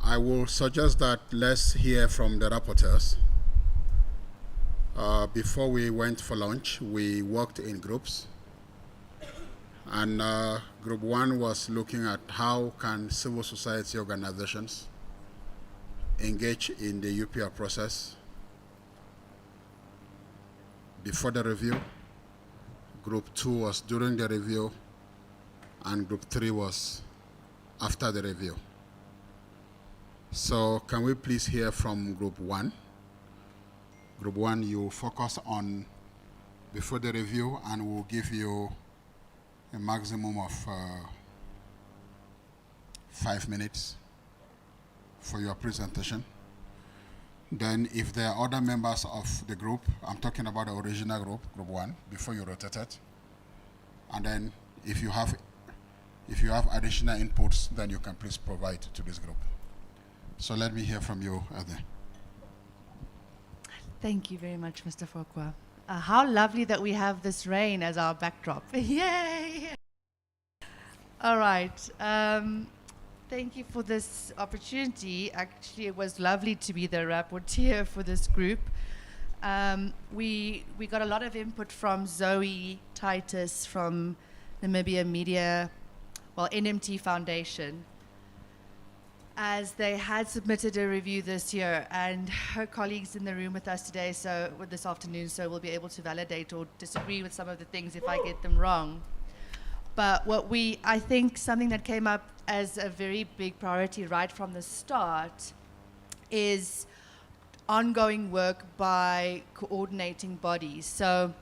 I will suggest that let's hear from the rapporteurs. Before we went for lunch, we worked in groups. And group one was looking at how can civil society organizations engage in the UPR process before the review. Group two was during the review, and group three was after the review. So can we please hear from group one? Group one, you focus on before the review, and we'll give you a maximum of 5 minutes for your presentation. Then if there are other members of the group, I'm talking about the original group, group one, before you rotate it. And then if you have additional inputs, then you can please provide to this group. So let me hear from you, Ade. Thank you very much, Mr. Fokwa. How lovely that we have this rain as our backdrop. Yay! All right. Thank you for this opportunity. Actually, it was lovely to be the rapporteur for this group. We got a lot of input from Zoe Titus from Namibia Media, NMT Foundation, as they had submitted a review this year, and her colleagues in the room with us today, this afternoon, so we'll be able to validate or disagree with some of the things if I get them wrong. But I think something that came up as a very big priority right from the start is ongoing work by coordinating bodies. So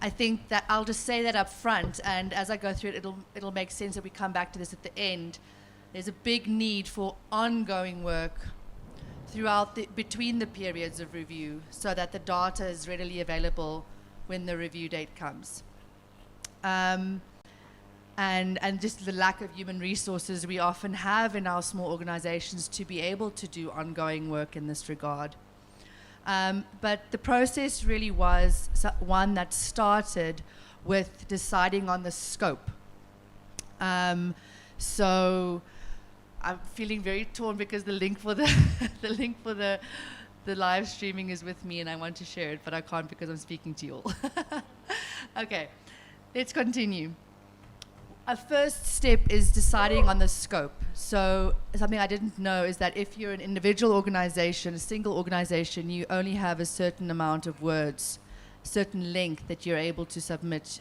I think that I'll just say that up front, and as I go through it, it'll make sense that we come back to this at the end. There's a big need for ongoing work between the periods of review so that the data is readily available when the review date comes. And just the lack of human resources we often have in our small organizations to be able to do ongoing work in this regard. But the process really was one that started with deciding on the scope. So I'm feeling very torn because the link for the the live streaming is with me and I want to share it, but I can't because I'm speaking to you all. Okay, let's continue. A first step is deciding on the scope. So something I didn't know is that if you're an individual organization, a single organization, you only have a certain amount of words, certain length that you're able to submit.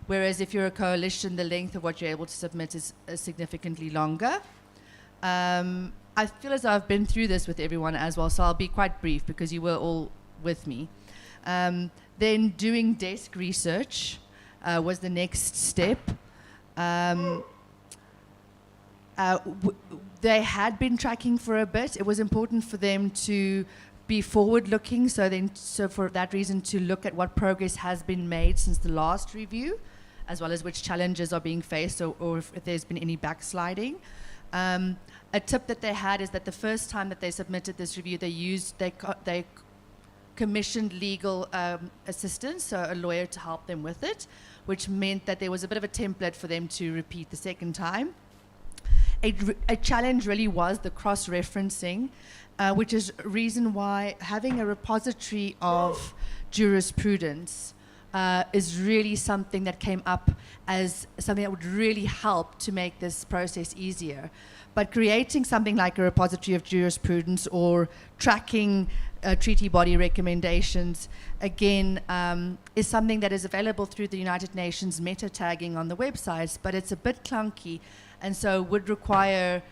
Whereas if you're a coalition, the length of what you're able to submit is significantly longer. I feel as though I've been through this with everyone as well, so I'll be quite brief because you were all with me. Then doing desk research was the next step. They had been tracking for a bit. It was important for them to be forward-looking, so for that reason to look at what progress has been made since the last review, as well as which challenges are being faced or if there's been any backsliding. A tip that they had is that the first time that they submitted this review, they commissioned legal assistance, so a lawyer to help them with it, which meant that there was a bit of a template for them to repeat the second time. A challenge really was the cross-referencing, which is a reason why having a repository of jurisprudence is really something that came up as something that would really help to make this process easier. But creating something like a repository of jurisprudence or tracking treaty body recommendations, again, is something that is available through the United Nations meta tagging on the websites, but it's a bit clunky and so would require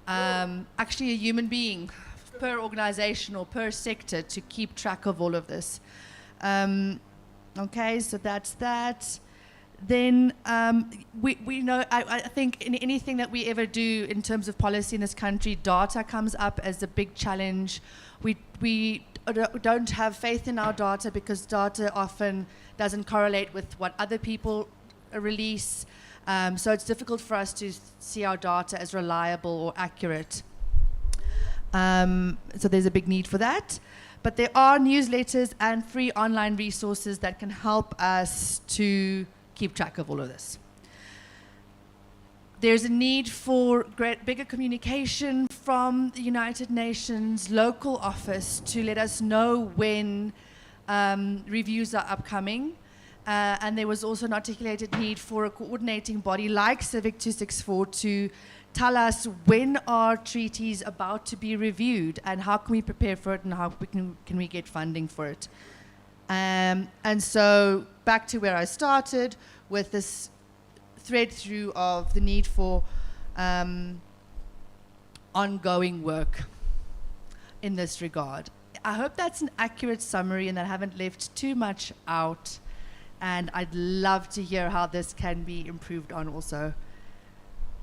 actually a human being per organization or per sector to keep track of all of this. Okay, so that's that. Then we know, I think in anything that we ever do in terms of policy in this country, data comes up as a big challenge. We don't have faith in our data because data often doesn't correlate with what other people release. So it's difficult for us to see our data as reliable or accurate. So there's a big need for that. But there are newsletters and free online resources that can help us to keep track of all of this. There's a need for bigger communication from the United Nations local office to let us know when reviews are upcoming. And there was also an articulated need for a coordinating body like Civic 264 to tell us when are treaties about to be reviewed and how can we prepare for it and how can we get funding for it. And so back to where I started with this thread through of the need for ongoing work in this regard. I hope that's an accurate summary and that I haven't left too much out. And I'd love to hear how this can be improved on also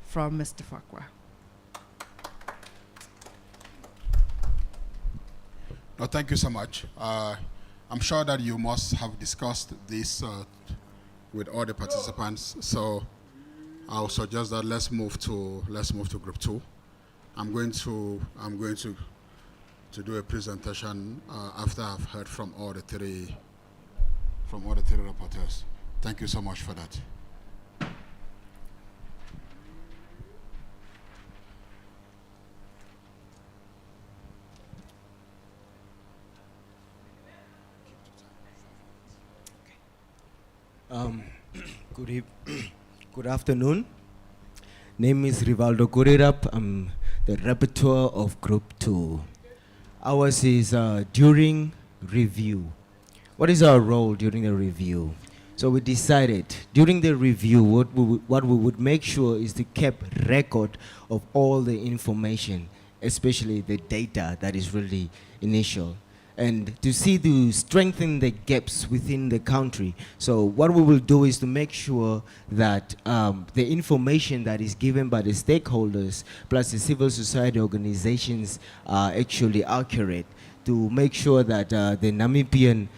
from Mr. Farquhar. No, thank you so much. I'm sure that you must have discussed this with all the participants. So I'll suggest that let's move to group 2. I'm going to do a presentation after I've heard from all the three rapporteurs. Thank you so much for that. Good afternoon. Name is Rivaldo Kurirap. I'm the rapporteur of Group 2. Ours is during review. What is our role during the review? So we decided during the review what we would make sure is to keep record of all the information, especially the data that is really initial, and to strengthen the gaps within the country. So what we will do is to make sure that the information that is given by the stakeholders plus the civil society organizations are actually accurate, to make sure that the Namibian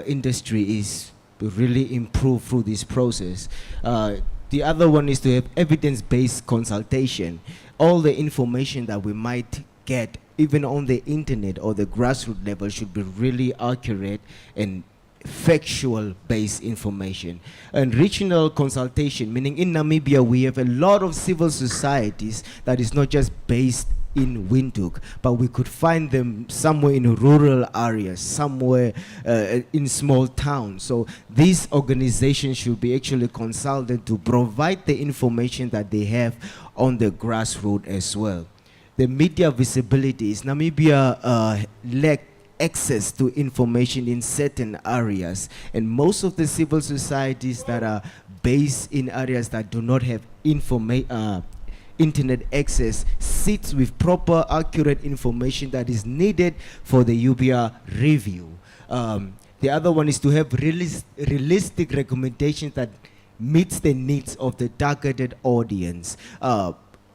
industry is really improved through this process. The other one is to have evidence-based consultation. All the information that we might get, even on the internet or the grassroots level, should be really accurate and factual-based information. And regional consultation, meaning in Namibia we have a lot of civil societies that is not just based in Windhoek, but we could find them somewhere in rural areas, somewhere in small towns. So these organizations should be actually consulted to provide the information that they have on the grassroots as well. The media visibility is Namibia lack access to information in certain areas, and most of the civil societies that are based in areas that do not have internet access sits with proper, accurate information that is needed for the UBR review. The other one is to have realistic recommendations that meets the needs of the targeted audience.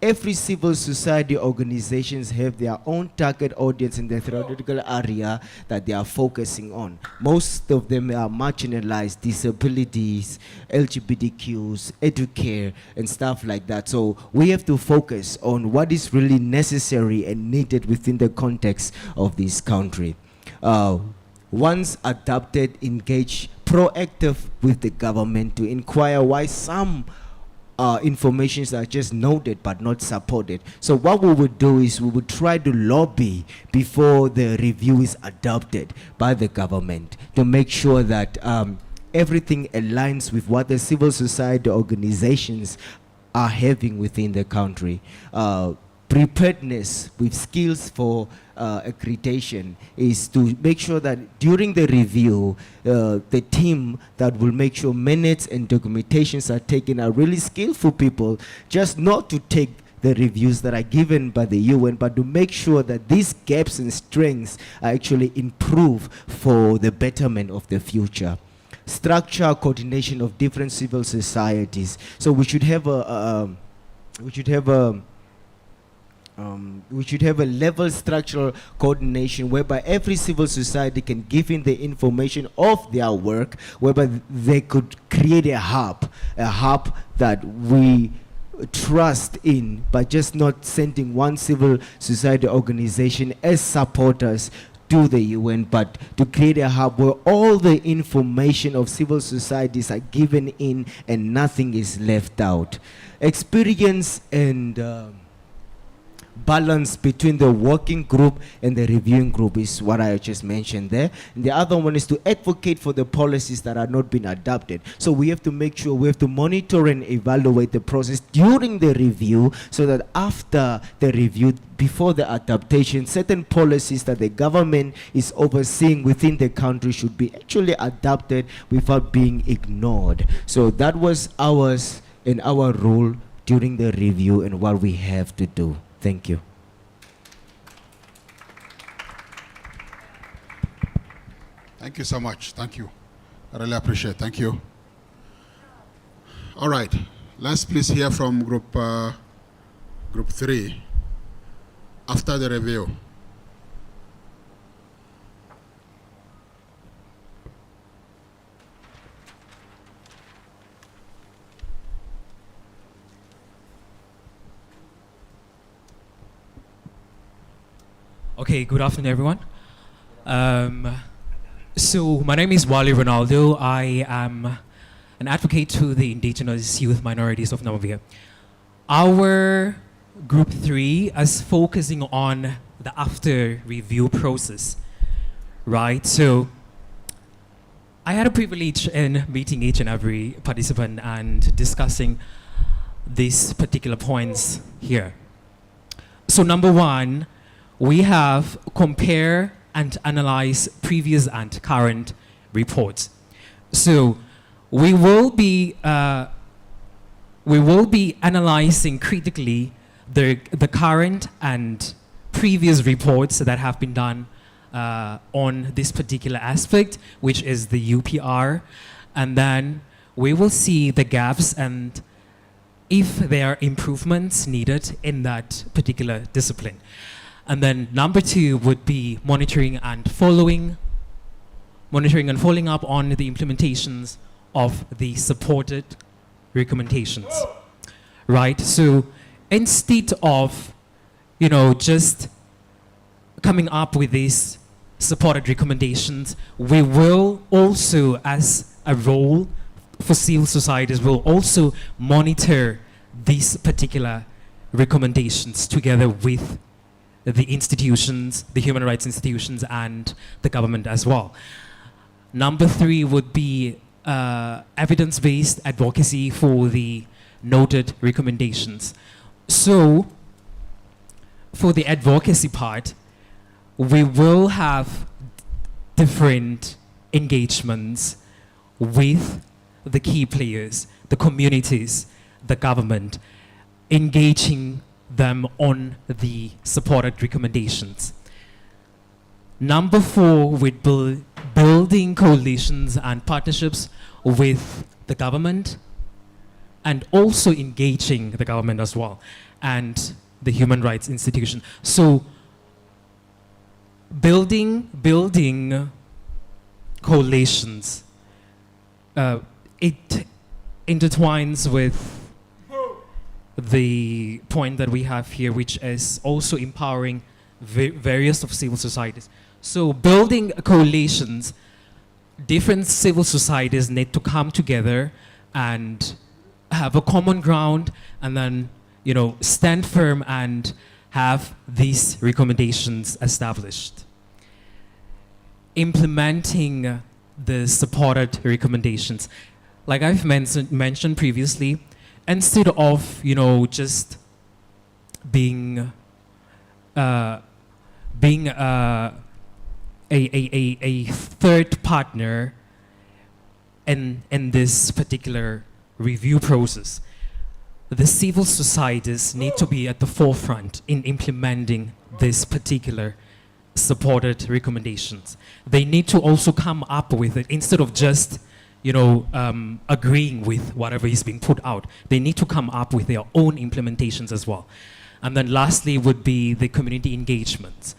Every civil society organizations have their own target audience in the theoretical area that they are focusing on. Most of them are marginalized, disabilities, LGBTQs, educare, and stuff like that. So we have to focus on what is really necessary and needed within the context of this country. Once adopted, engage proactive with the government to inquire why some informations are just noted but not supported. So what we would do is we would try to lobby before the review is adopted by the government to make sure that everything aligns with what the civil society organizations are having within the country. Preparedness with skills for accreditation is to make sure that during the review, the team that will make sure minutes and documentations are taken are really skillful people, just not to take the reviews that are given by the UN, but to make sure that these gaps and strengths are actually improved for the betterment of the future. Structure coordination of different civil societies. So we should have a level structural coordination whereby every civil society can give in the information of their work, whereby they could create a hub that we trust in, by just not sending one civil society organization as supporters to the UN, but to create a hub where all the information of civil societies are given in and nothing is left out. Experience and balance between the working group and the reviewing group is what I just mentioned there. And the other one is to advocate for the policies that are not being adopted. So we have to make sure we have to monitor and evaluate the process during the review, so that after the review, before the adaptation, certain policies that the government is overseeing within the country should be actually adopted without being ignored. So that was ours and our role during the review and what we have to do. Thank you. Thank you so much. Thank you. I really appreciate it. Thank you. All right. Let's please hear from group 3 after the review. Okay, good afternoon, everyone. So my name is Wally Ronaldo. I am an advocate to the indigenous youth minorities of Namibia. Our group 3 is focusing on the after review process, right? So I had a privilege in meeting each and every participant and discussing these particular points here. So number 1, we have compare and analyze previous and current reports. So we will be analyzing critically the current and previous reports that have been done on this particular aspect, which is the UPR, and then we will see the gaps and if there are improvements needed in that particular discipline. And then number 2 would be monitoring and following up on the implementations of the supported recommendations, right? So instead of, just coming up with these supported recommendations, we will also, as a role for civil societies, will also monitor these particular recommendations together with the institutions, the human rights institutions, and the government as well. Number 3 would be evidence-based advocacy for the noted recommendations. So for the advocacy part, we will have different engagements with the key players, the communities, the government, engaging them on the supported recommendations. Number 4, with building coalitions and partnerships with the government, and also engaging the government as well, and the human rights institution. So building coalitions, it intertwines with the point that we have here, which is also empowering various of civil societies. So building coalitions, different civil societies need to come together and have a common ground, and then stand firm and have these recommendations established. Implementing the supported recommendations, like I've mentioned previously, instead of just being a third partner in this particular review process, the civil societies need to be at the forefront in implementing this particular supported recommendations. They need to also come up with it instead of just agreeing with whatever is being put out. They need to come up with their own implementations as well. And then lastly would be the community engagements.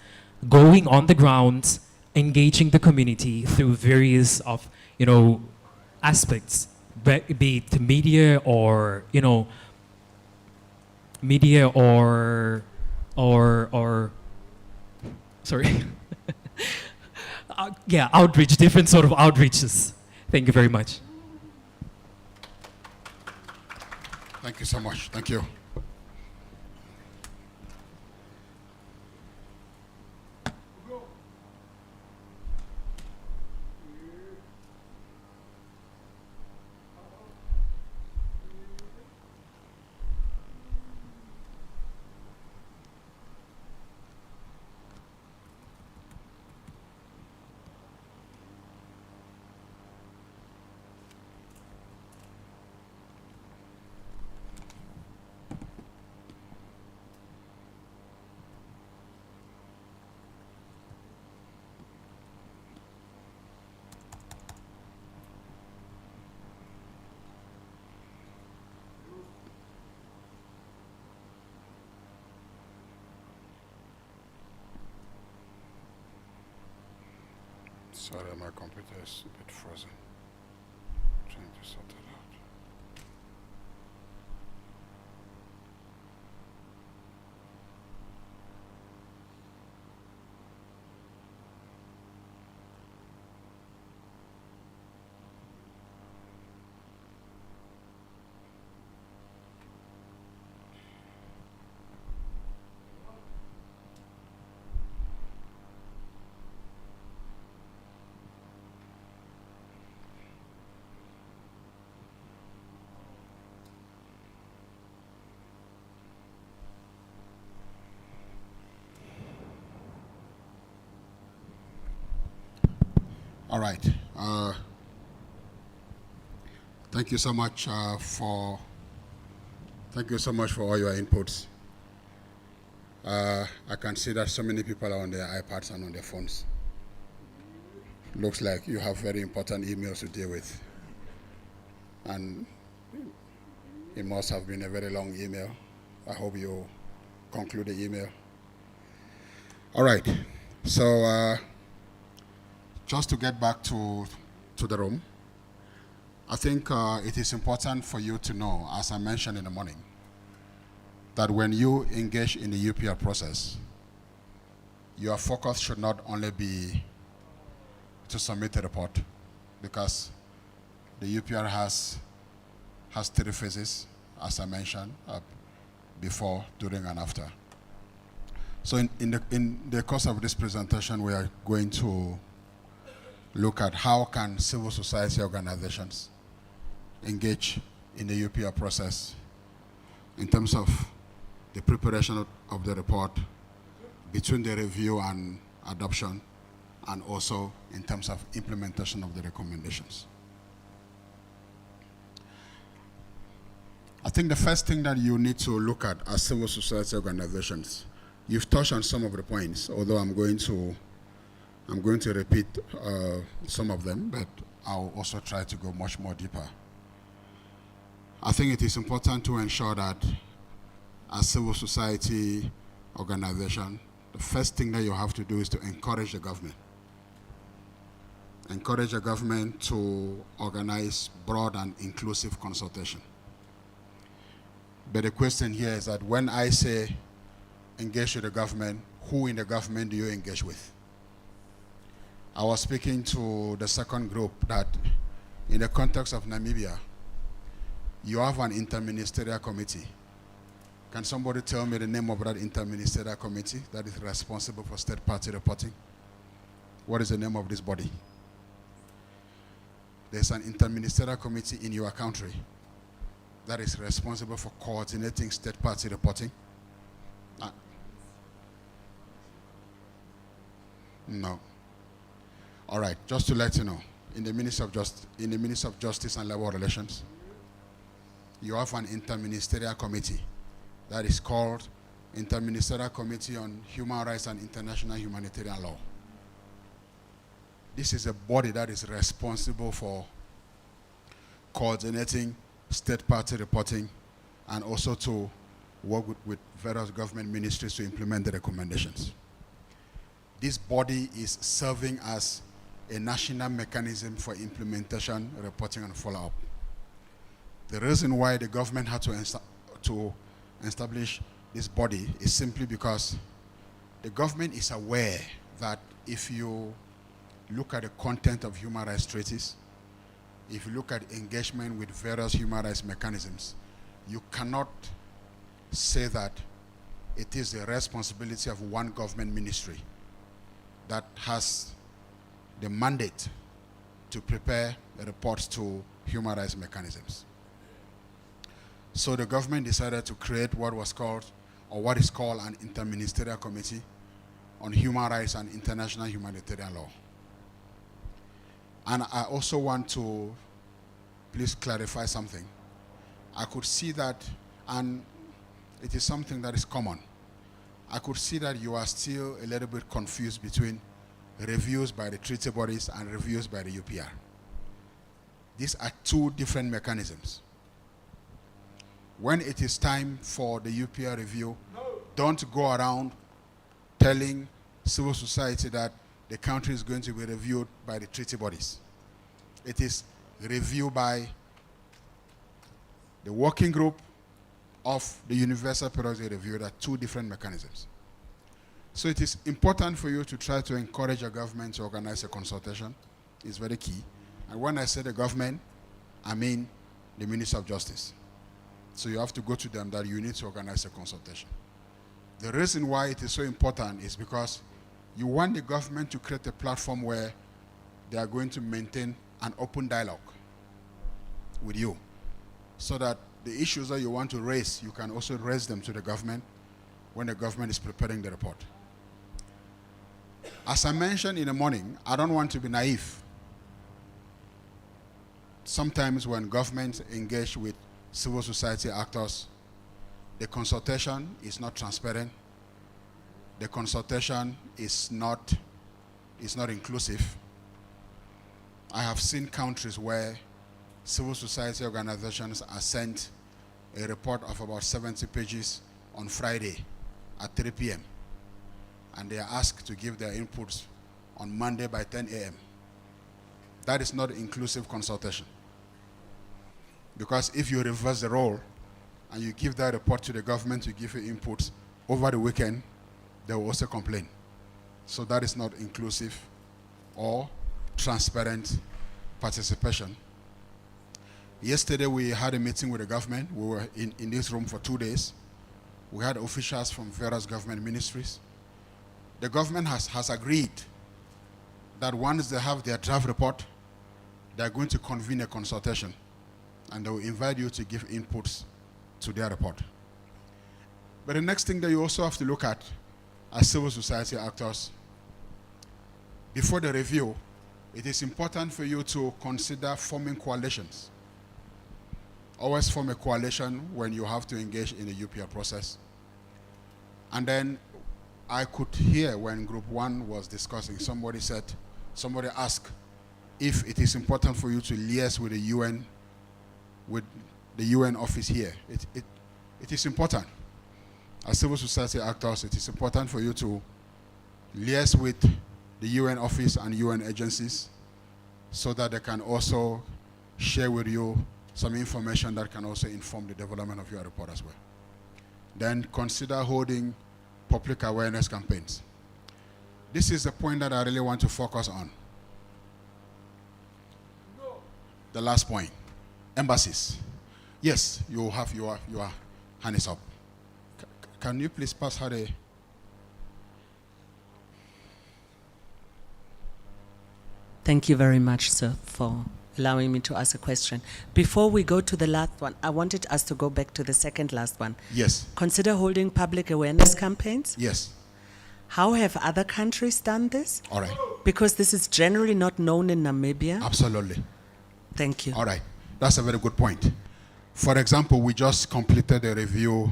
Going on the ground, engaging the community through various of, aspects, be it media or, sorry. Outreach, different sort of outreaches. Thank you very much. Thank you so much. Thank you. Sorry, my computer is a bit frozen. Trying to sort it out. All right. Thank you so much for all your inputs. I can see that so many people are on their iPads and on their phones. Looks like you have very important emails to deal with. And it must have been a very long email. I hope you conclude the email. All right. So just to get back to the room, I think it is important for you to know, as I mentioned in the morning, that when you engage in the UPR process, your focus should not only be to submit a report, because the UPR has 3 phases, as I mentioned, before, during, and after. So in the course of this presentation, we are going to look at how can civil society organizations engage in the UPR process in terms of the preparation of the report, between the review and adoption, and also in terms of implementation of the recommendations. I think the first thing that you need to look at as civil society organizations, you've touched on some of the points, although I'm going to repeat some of them, but I'll also try to go much more deeper. I think it is important to ensure that as civil society organization, the first thing that you have to do is to encourage the government. Encourage the government to organize broad and inclusive consultation. But the question here is that when I say engage with the government, who in the government do you engage with? I was speaking to the second group that in the context of Namibia, you have an interministerial committee. Can somebody tell me the name of that interministerial committee that is responsible for state party reporting? What is the name of this body? There's an interministerial committee in your country that is responsible for coordinating state party reporting. No. All right, just to let you know, in the Ministry of Justice and Labor Relations, you have an interministerial committee that is called Interministerial Committee on Human Rights and International Humanitarian Law. This is a body that is responsible for coordinating state party reporting and also to work with various government ministries to implement the recommendations. This body is serving as a national mechanism for implementation, reporting, and follow-up. The reason why the government had to establish this body is simply because the government is aware that if you look at the content of human rights treaties, if you look at engagement with various human rights mechanisms, you cannot say that it is the responsibility of one government ministry that has the mandate to prepare reports to human rights mechanisms. So the government decided to create what is called an interministerial committee on human rights and international humanitarian law. And I also want to please clarify something. I could see that, and it is something that is common, I could see that you are still a little bit confused between reviews by the treaty bodies and reviews by the UPR. These are 2 different mechanisms. When it is time for the UPR review, don't go around telling civil society that the country is going to be reviewed by the treaty bodies. It is reviewed by the working group of the Universal Periodic Review. There are two different mechanisms. So it is important for you to try to encourage your government to organize a consultation. It's very key. And when I say the government, I mean the Minister of Justice. So you have to go to them that you need to organize a consultation. The reason why it is so important is because you want the government to create a platform where they are going to maintain an open dialogue with you, so that the issues that you want to raise, you can also raise them to the government when the government is preparing the report. As I mentioned in the morning, I don't want to be naive. Sometimes when governments engage with civil society actors, the consultation is not transparent. The consultation is not inclusive. I have seen countries where civil society organizations are sent a report of about 70 pages on Friday at 3 p.m. and they are asked to give their inputs on Monday by 10 a.m. That is not inclusive consultation. Because if you reverse the role and you give that report to the government to give you inputs over the weekend, they will also complain. So that is not inclusive or transparent participation. Yesterday we had a meeting with the government. We were in this room for 2 days. We had officials from various government ministries. The government has agreed that once they have their draft report, they're going to convene a consultation and they will invite you to give inputs to their report. But the next thing that you also have to look at as civil society actors, before the review, it is important for you to consider forming coalitions. Always form a coalition when you have to engage in the UPR process. And then I could hear when Group 1 was discussing, somebody asked if it is important for you to liaise with the UN office here. It is important. As civil society actors, it is important for you to liaise with the UN office and UN agencies so that they can also share with you some information that can also inform the development of your report as well. Then consider holding public awareness campaigns. This is the point that I really want to focus on. The last point, embassies. Yes, you have your hand is up. Can you please pass her the... Thank you very much, sir, for allowing me to ask a question. Before we go to the last one, I wanted us to go back to the second last one. Yes. Consider holding public awareness campaigns. Yes. How have other countries done this? All right. Because this is generally not known in Namibia. Absolutely. Thank you. All right. That's a very good point. For example, we just completed a review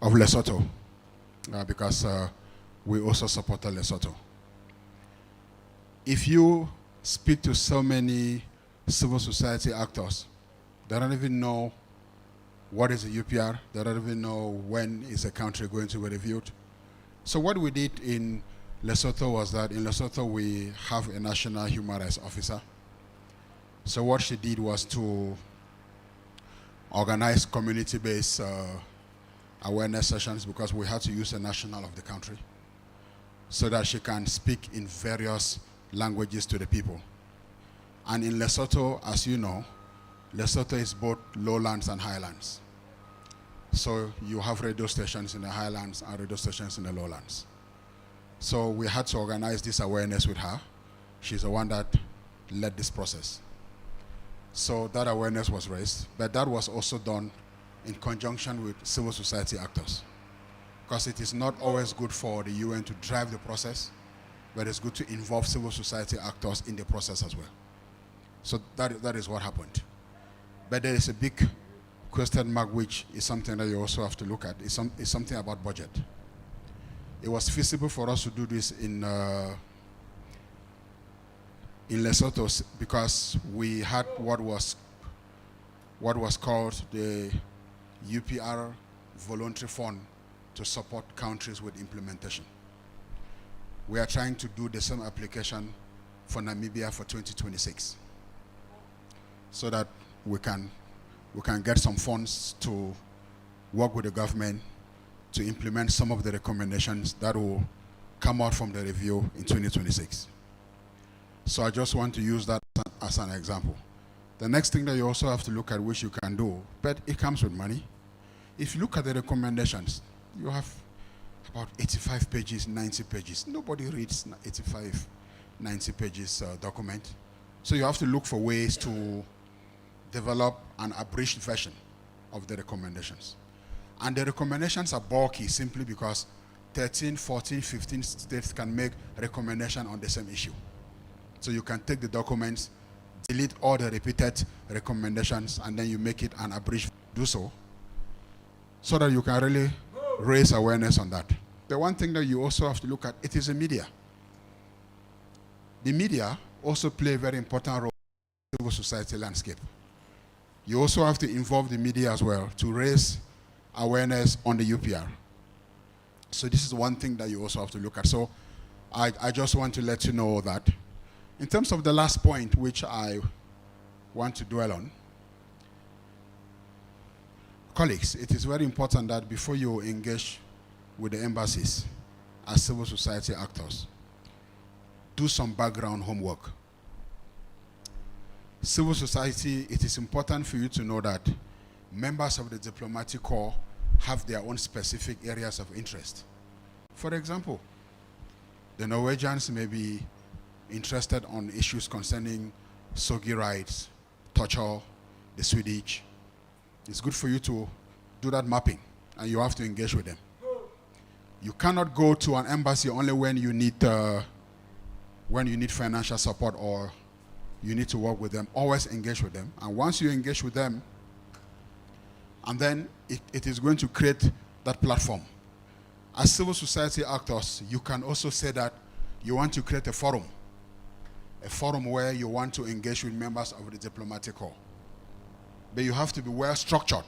of Lesotho because we also supported Lesotho. If you speak to so many civil society actors, they don't even know what is a UPR, they don't even know when is a country going to be reviewed. So what we did in Lesotho was that in Lesotho we have a national human rights officer. So what she did was to organize community-based awareness sessions because we had to use a national of the country so that she can speak in various languages to the people. And in Lesotho, as you know, Lesotho is both lowlands and highlands. So you have radio stations in the highlands and radio stations in the lowlands. So we had to organize this awareness with her. She's the one that led this process. So that awareness was raised, but that was also done in conjunction with civil society actors. Because it is not always good for the UN to drive the process, but it's good to involve civil society actors in the process as well. So that is what happened. But there is a big question mark, which is something that you also have to look at. It's something about budget. It was feasible for us to do this in Lesotho because we had what was called the UPR Voluntary Fund to support countries with implementation. we are trying to do the same application for Namibia for 2026, so that we can get some funds to work with the government to implement some of the recommendations that will come out from the review in 2026. So I just want to use that as an example. The next thing that you also have to look at, which you can do, but it comes with money. If you look at the recommendations, you have about 85 pages, 90 pages. Nobody reads 85, 90 pages document. So you have to look for ways to develop an abridged version of the recommendations. And the recommendations are bulky simply because 13, 14, 15 states can make recommendation on the same issue. So you can take the documents, delete all the repeated recommendations, and then you make it an abridged. Do so that you can really raise awareness on that. The one thing that you also have to look at, it is the media. The media also play a very important role in the civil society landscape. You also have to involve the media as well to raise awareness on the UPR. So this is one thing that you also have to look at. So I just want to let you know that. In terms of the last point, which I want to dwell on, colleagues, it is very important that before you engage with the embassies as civil society actors, do some background homework. Civil society, it is important for you to know that members of the diplomatic corps have their own specific areas of interest. For example, the Norwegians may be interested on issues concerning Sogi rights, torture, the Swedish. It's good for you to do that mapping, and you have to engage with them. You cannot go to an embassy only when you need financial support or you need to work with them. Always engage with them. And once you engage with them, and then it is going to create that platform. As civil society actors, you can also say that you want to create a forum where you want to engage with members of the diplomatic corps. But you have to be well structured,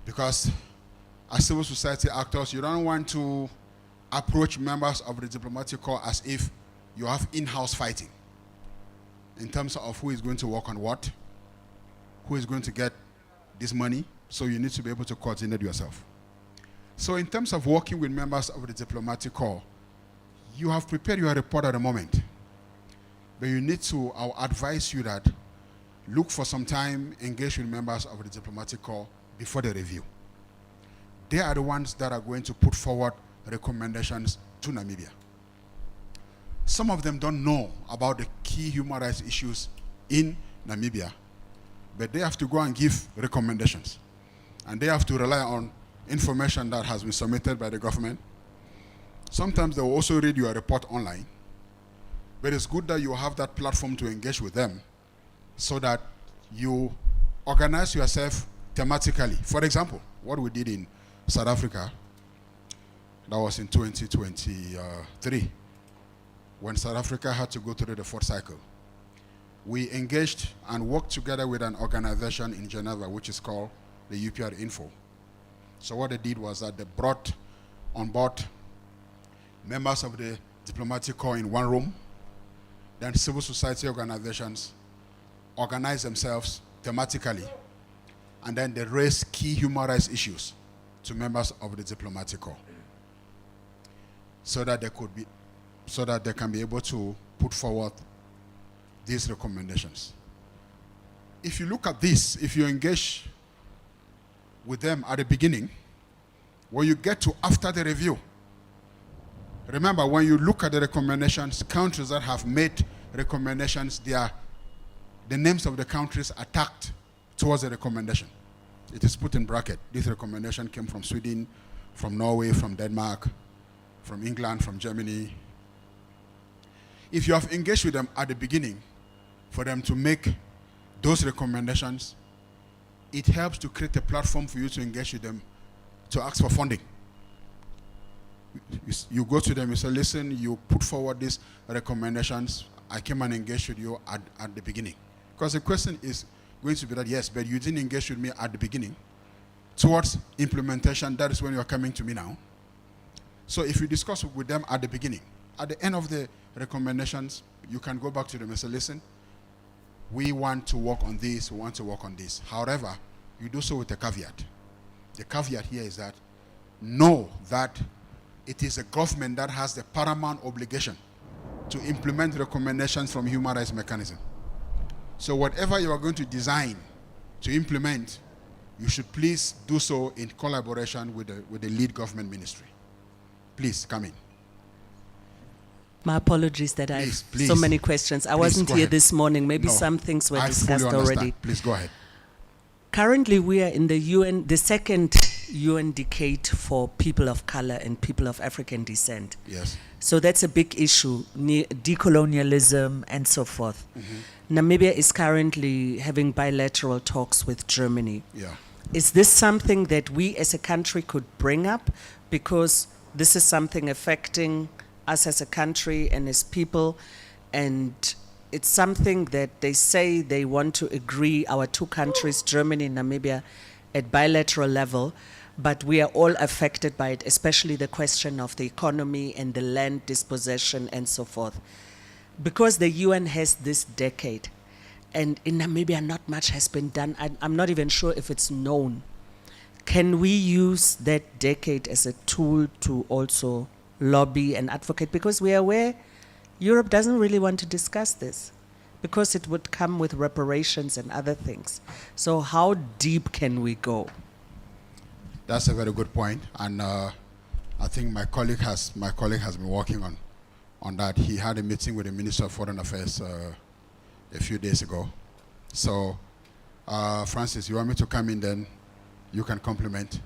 because as civil society actors, you don't want to approach members of the diplomatic corps as if you have in-house fighting in terms of who is going to work on what, who is going to get this money. So you need to be able to coordinate yourself. So in terms of working with members of the diplomatic corps, you have prepared your report at the moment, but you need to, I'll advise you that look for some time, engage with members of the diplomatic corps before the review. They are the ones that are going to put forward recommendations to Namibia. Some of them don't know about the key human rights issues in Namibia, but they have to go and give recommendations. And they have to rely on information that has been submitted by the government. Sometimes they will also read your report online, but it's good that you have that platform to engage with them so that you organize yourself thematically. For example, what we did in South Africa, that was in 2023, when South Africa had to go through the fourth cycle. We engaged and worked together with an organization in Geneva, which is called the UPR Info. So what they did was that they brought on board members of the diplomatic corps in one room, then civil society organizations organize themselves thematically, and then they raise key human rights issues to members of the diplomatic corps, so that they can be able to put forward these recommendations. If you look at this, if you engage with them at the beginning, when you get to after the review, remember, when you look at the recommendations, countries that have made recommendations, the names of the countries are tagged towards the recommendation. It is put in bracket. This recommendation came from Sweden, from Norway, from Denmark, from England, from Germany. If you have engaged with them at the beginning, for them to make those recommendations, it helps to create a platform for you to engage with them, to ask for funding. You go to them, you say, listen, you put forward these recommendations, I came and engaged with you at the beginning. Because the question is going to be that, yes, but you didn't engage with me at the beginning. Towards implementation, that is when you're coming to me now. So if you discuss with them at the beginning, at the end of the recommendations, you can go back to them and say, listen, we want to work on this, we want to work on this. However, you do so with a caveat. The caveat here is that know that it is a government that has the paramount obligation to implement recommendations from human rights mechanism. So whatever you are going to design to implement, you should please do so in collaboration with the lead government ministry. Please come in. My apologies that I have Please, so many questions. I please wasn't go here ahead. this morning. Maybe No, some things were I discussed fully understand. already. Please go ahead. Currently, we are in the UN, the second UN decade for people of color and people of African descent. Yes. So that's a big issue, decolonialism and so forth. Mm-hmm. Namibia is currently having bilateral talks with Germany. Yeah. Is this something that we as a country could bring up? Because this is something affecting us as a country and as people, and it's something that they say they want to agree, our two countries, Germany and Namibia, at bilateral level, but we are all affected by it, especially the question of the economy and the land dispossession and so forth. Because the UN has this decade, and in Namibia not much has been done, I'm not even sure if it's known. Can we use that decade as a tool to also lobby and advocate? Because we are aware Europe doesn't really want to discuss this because it would come with reparations and other things. So how deep can we go? That's a very good point, and I think my colleague has been working on that. He had a meeting with the Minister of Foreign Affairs a few days ago. So, Francis, you want me to come in? Then you can compliment.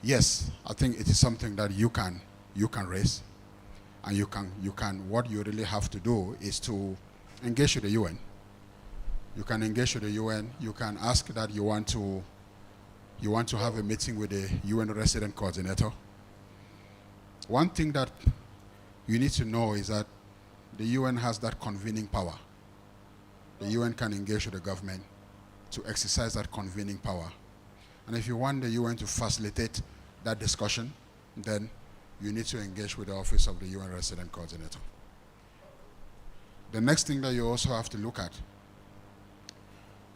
Yes, I think it is something that you can raise, and you can. What you really have to do is to engage with the UN. You can engage with the UN. You can ask that you want to have a meeting with the UN resident coordinator. One thing that you need to know is that the UN has that convening power. The UN can engage with the government to exercise that convening power. And if you want the UN to facilitate that discussion, then you need to engage with the office of the UN resident coordinator. The next thing that you also have to look at,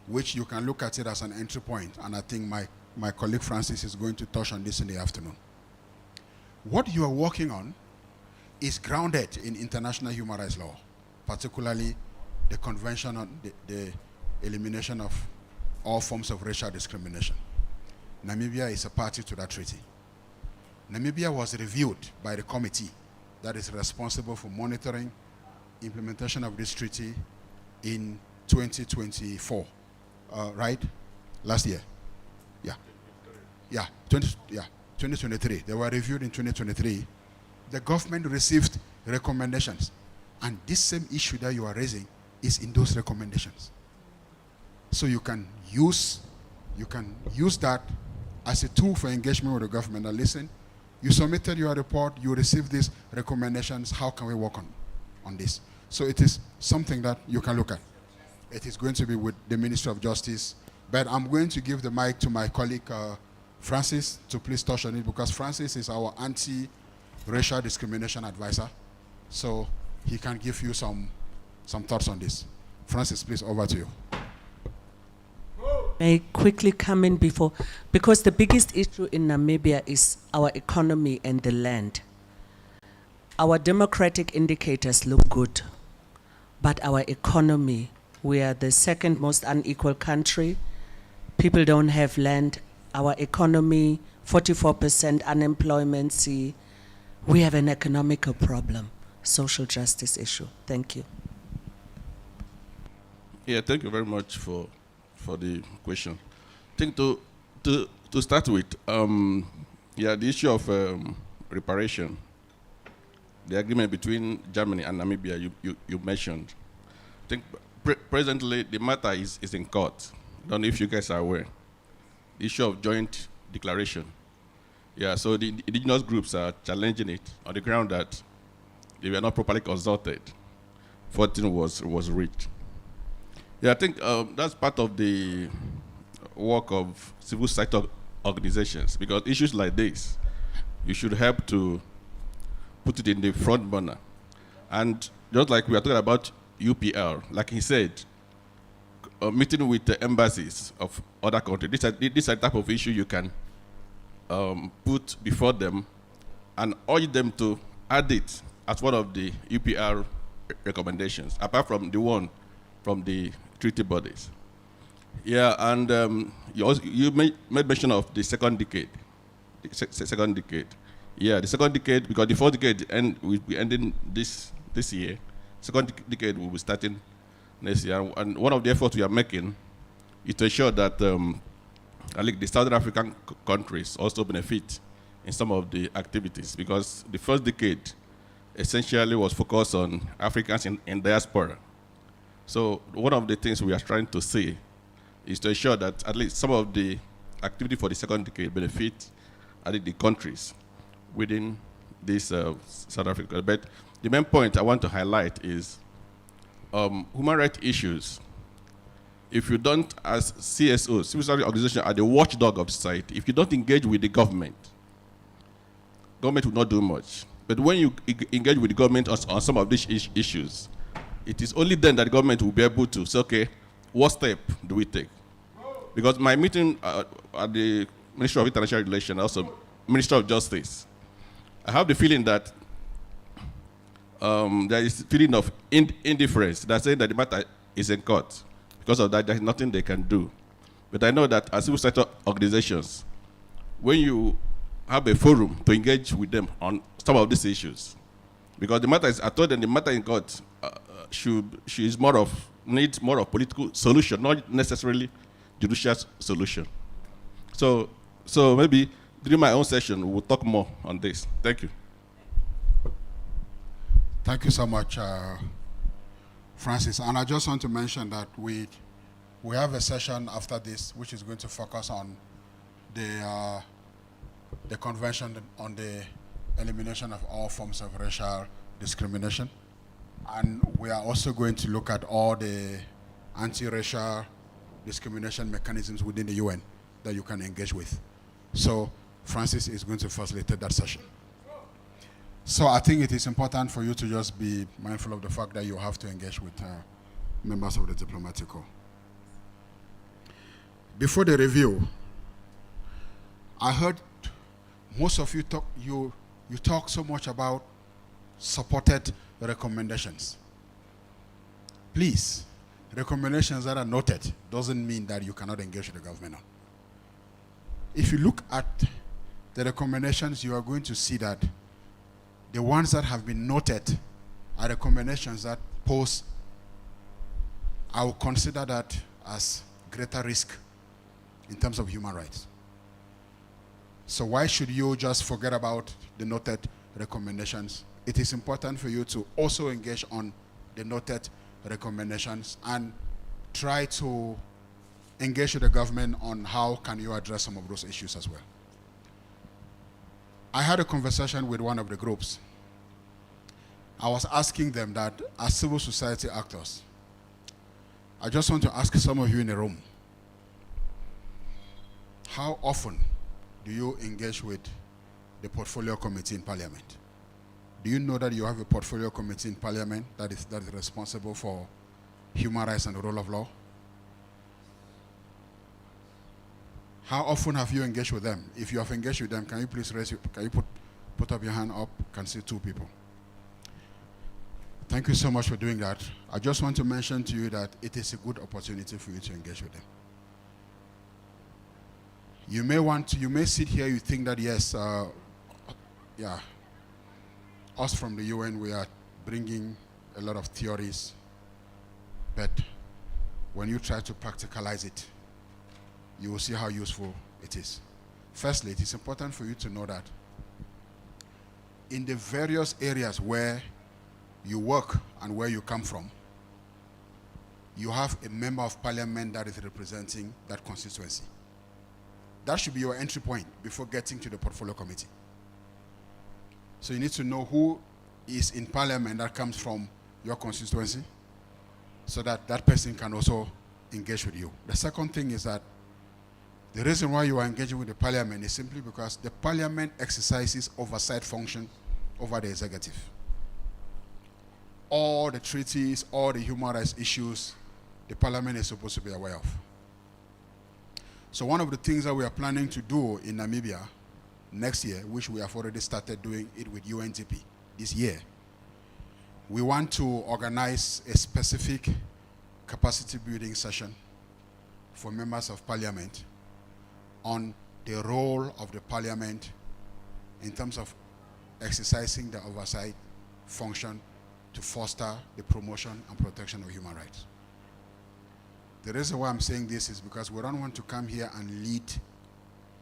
which you can look at it as an entry point, and I think my colleague Francis is going to touch on this in the afternoon. What you are working on is grounded in international human rights law, particularly the Convention on the Elimination of All Forms of Racial Discrimination. Namibia is a party to that treaty. Namibia was reviewed by the committee that is responsible for monitoring implementation of this treaty in 2024, right? Last year. Yeah, 2023. They were reviewed in 2023. The government received recommendations, and this same issue that you are raising is in those recommendations. So you can use that as a tool for engagement with the government. Now listen, you submitted your report, you received these recommendations, how can we work on this? So it is something that you can look at. It is going to be with the Ministry of Justice, but I'm going to give the mic to my colleague Francis to please touch on it, because Francis is our anti-racial discrimination advisor, so he can give you some thoughts on this. Francis, please, over to you. May I quickly come in because the biggest issue in Namibia is our economy and the land. Our democratic indicators look good, but our economy, we are the second most unequal country. People don't have land. Our economy, 44% unemployment. See, we have an economical problem, social justice issue. Thank you. Yeah, thank you very much for the question. I think to start with, the issue of reparation, the agreement between Germany and Namibia you mentioned. I think presently the matter is in court. I don't know if you guys are aware. The issue of joint declaration. Yeah, so the indigenous groups are challenging it on the ground that they were not properly consulted. 14 was reached. Yeah, I think that's part of the work of civil society organizations, because issues like this, you should help to put it in the front burner. And just like we are talking about UPR, like he said, meeting with the embassies of other countries, these are the type of issue you can put before them and urge them to add it as one of the UPR recommendations, apart from the one from the treaty bodies. Yeah, and you made mention of the second decade. Second decade. Yeah, the second decade, because the fourth decade will be ending this year. Second decade will be starting next year. And one of the efforts we are making is to ensure that the Southern African countries also benefit in some of the activities, because the first decade essentially was focused on Africans in diaspora. So one of the things we are trying to see is to ensure that at least some of the activity for the second decade benefit the countries within this South Africa. But the main point I want to highlight is human rights issues. If you don't, as CSOs, civil society organizations are the watchdog of society. If you don't engage with the government will not do much. But when you engage with the government on some of these issues, it is only then that the government will be able to say, okay, what step do we take? Because my meeting at the Ministry of International Relations, also Minister of Justice, I have the feeling that there is a feeling of indifference. They're saying that the matter is in court. Because of that, there's nothing they can do. But I know that as civil society organizations, when you have a forum to engage with them on some of these issues, because the matter is, I told them the matter in court needs more of political solution, not necessarily judicial solution. So maybe during my own session, we'll talk more on this. Thank you. Thank you so much, Francis. And I just want to mention that we have a session after this, which is going to focus on the Convention on the Elimination of All Forms of Racial Discrimination. And we are also going to look at all the anti-racial discrimination mechanisms within the UN that you can engage with. So Francis is going to facilitate that session. So I think it is important for you to just be mindful of the fact that you have to engage with members of the diplomatic corps. Before the review, I heard most of you talk so much about supported recommendations. Please, recommendations that are noted doesn't mean that you cannot engage with the government on. If you look at the recommendations, you are going to see that the ones that have been noted are recommendations that pose, I will consider that as greater risk in terms of human rights. So why should you just forget about the noted recommendations? It is important for you to also engage on the noted recommendations and try to engage with the government on how can you address some of those issues as well. I had a conversation with one of the groups. I was asking them that as civil society actors, I just want to ask some of you in the room, how often do you engage with the portfolio committee in Parliament? Do you know that you have a portfolio committee in Parliament that is responsible for human rights and the rule of law? How often have you engaged with them? If you have engaged with them, can you please put up your hand up? Can see two people. Thank you so much for doing that. I just want to mention to you that it is a good opportunity for you to engage with them. You may sit here, you think that yes, us from the UN, we are bringing a lot of theories, but when you try to practicalize it, you will see how useful it is. Firstly, it is important for you to know that in the various areas where you work and where you come from, you have a member of parliament that is representing that constituency. That should be your entry point before getting to the portfolio committee. So you need to know who is in parliament that comes from your constituency so that that person can also engage with you. The second thing is that the reason why you are engaging with the parliament is simply because the parliament exercises oversight function over the executive. All the treaties, all the human rights issues, the parliament is supposed to be aware of. So one of the things that we are planning to do in Namibia next year, which we have already started doing it with UNDP this year, we want to organize a specific capacity building session for members of parliament on the role of the parliament in terms of exercising the oversight function to foster the promotion and protection of human rights. The reason why I'm saying this is because we don't want to come here and lead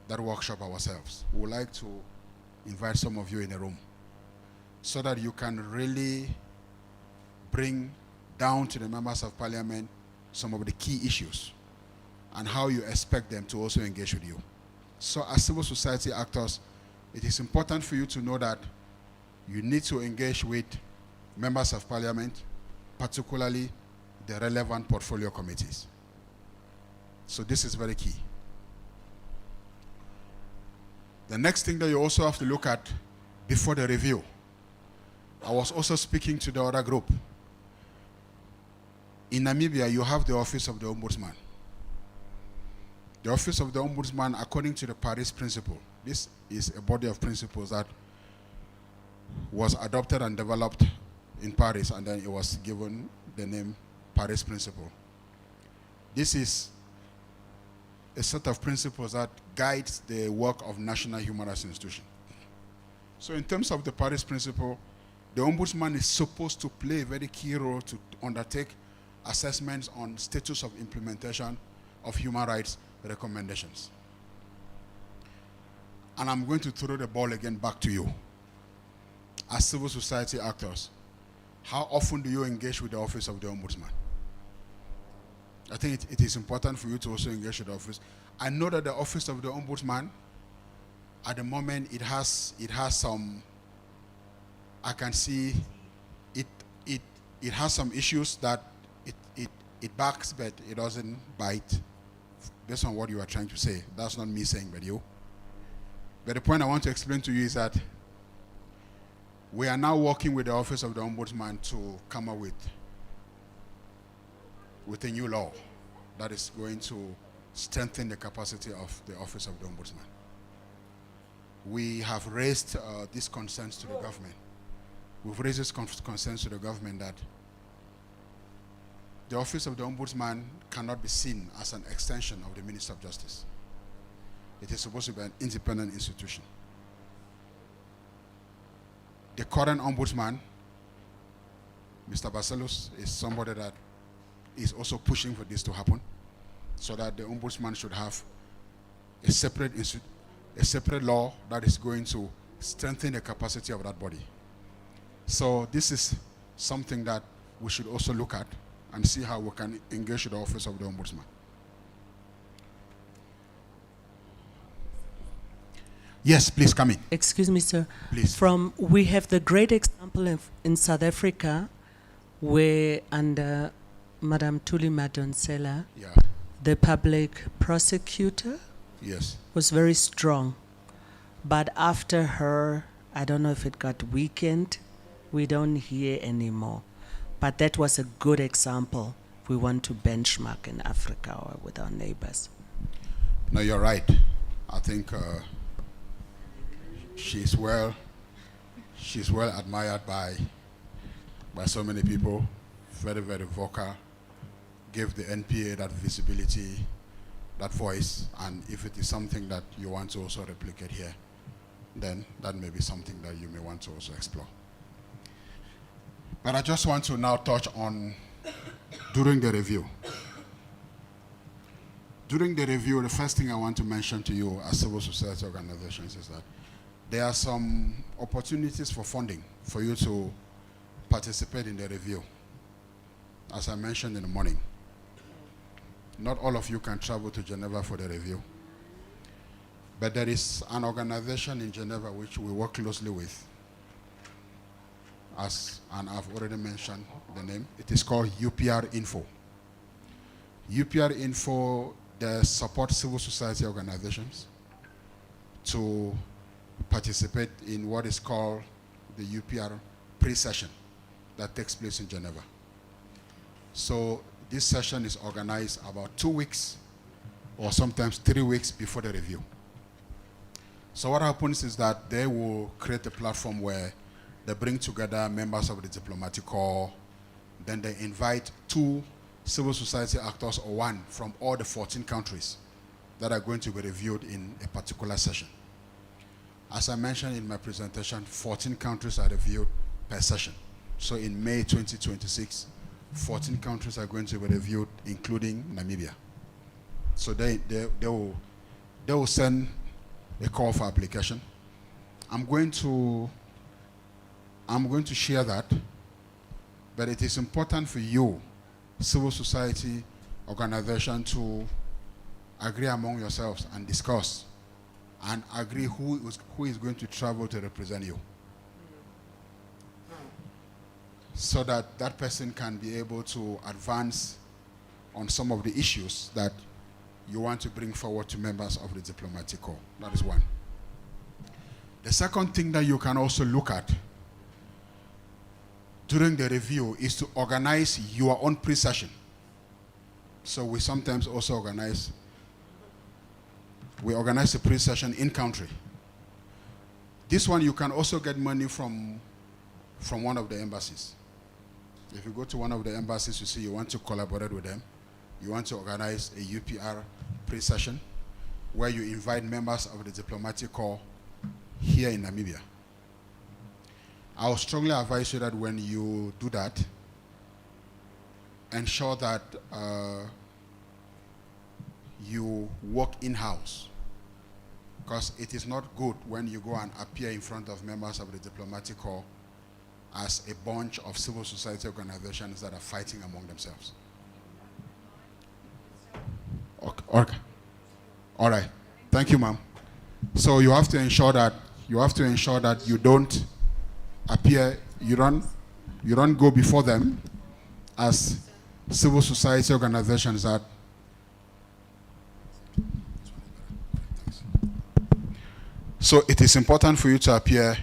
that workshop ourselves. We would like to invite some of you in a room so that you can really bring down to the members of parliament some of the key issues and how you expect them to also engage with you. So as civil society actors, it is important for you to know that you need to engage with members of parliament, particularly the relevant portfolio committees. So this is very key. The next thing that you also have to look at before the review, I was also speaking to the other group. In Namibia, you have the Office of the Ombudsman. The Office of the Ombudsman, according to the Paris Principle, this is a body of principles that was adopted and developed in Paris, and then it was given the name Paris Principle. This is a set of principles that guides the work of national human rights institutions. So in terms of the Paris Principle, the Ombudsman is supposed to play a very key role to undertake assessments on status of implementation of human rights recommendations. And I'm going to throw the ball again back to you. As civil society actors, how often do you engage with the Office of the Ombudsman? I think it is important for you to also engage with the office. I know that the Office of the Ombudsman, at the moment, it has some, I can see it has some issues that it backs, but it doesn't bite, based on what you are trying to say. That's not me saying, but you. But the point I want to explain to you is that we are now working with the Office of the Ombudsman to come up with a new law that is going to strengthen the capacity of the Office of the Ombudsman. We have raised these concerns to the government. We've raised these concerns to the government that the Office of the Ombudsman cannot be seen as an extension of the Minister of Justice. It is supposed to be an independent institution. The current Ombudsman, Mr. Barcelos, is somebody that is also pushing for this to happen, so that the Ombudsman should have a separate law that is going to strengthen the capacity of that body. So this is something that we should also look at and see how we can engage the Office of the Ombudsman. Yes, please come in. Excuse me, sir. Please. We have the great example in South Africa where under Madam Tuli Madonsela, Yeah. the public prosecutor Yes. was very strong. But after her, I don't know if it got weakened, we don't hear anymore. But that was a good example if we want to benchmark in Africa or with our neighbors. No, you're right. I think she's well admired by so many people. Very, very vocal. Give the NPA that visibility, that voice, and if it is something that you want to also replicate here, then that may be something that you may want to also explore. But I just want to now touch on during the review. During the review, the first thing I want to mention to you as civil society organizations is that there are some opportunities for funding for you to participate in the review. As I mentioned in the morning, not all of you can travel to Geneva for the review. But there is an organization in Geneva which we work closely with, and I've already mentioned the name. It is called UPR Info. UPR Info, they support civil society organizations to participate in what is called the UPR pre-session that takes place in Geneva. So this session is organized about 2 weeks or sometimes 3 weeks before the review. So what happens is that they will create a platform where they bring together members of the diplomatic corps, then they invite 2 civil society actors or 1 from all the 14 countries that are going to be reviewed in a particular session. As I mentioned in my presentation, 14 countries are reviewed per session. So in May 2026, 14 countries are going to be reviewed, including Namibia. So they will send a call for application. I'm going to share that, but it is important for you, civil society organization, to agree among yourselves and discuss and agree who is going to travel to represent you, so that that person can be able to advance on some of the issues that you want to bring forward to members of the diplomatic corps. That is one. The second thing that you can also look at during the review is to organize your own pre-session. So we sometimes also organize a pre-session in country. This one you can also get money from one of the embassies. If you go to one of the embassies, you see you want to collaborate with them, you want to organize a UPR pre-session where you invite members of the diplomatic corps here in Namibia. I would strongly advise you that when you do that, ensure that you work in-house, because it is not good when you go and appear in front of members of the diplomatic corps as a bunch of civil society organizations that are fighting among themselves. Okay. All right. Thank you, ma'am. So you have to ensure that you don't appear, you don't go before them as civil society organizations that. So it is important for you to appear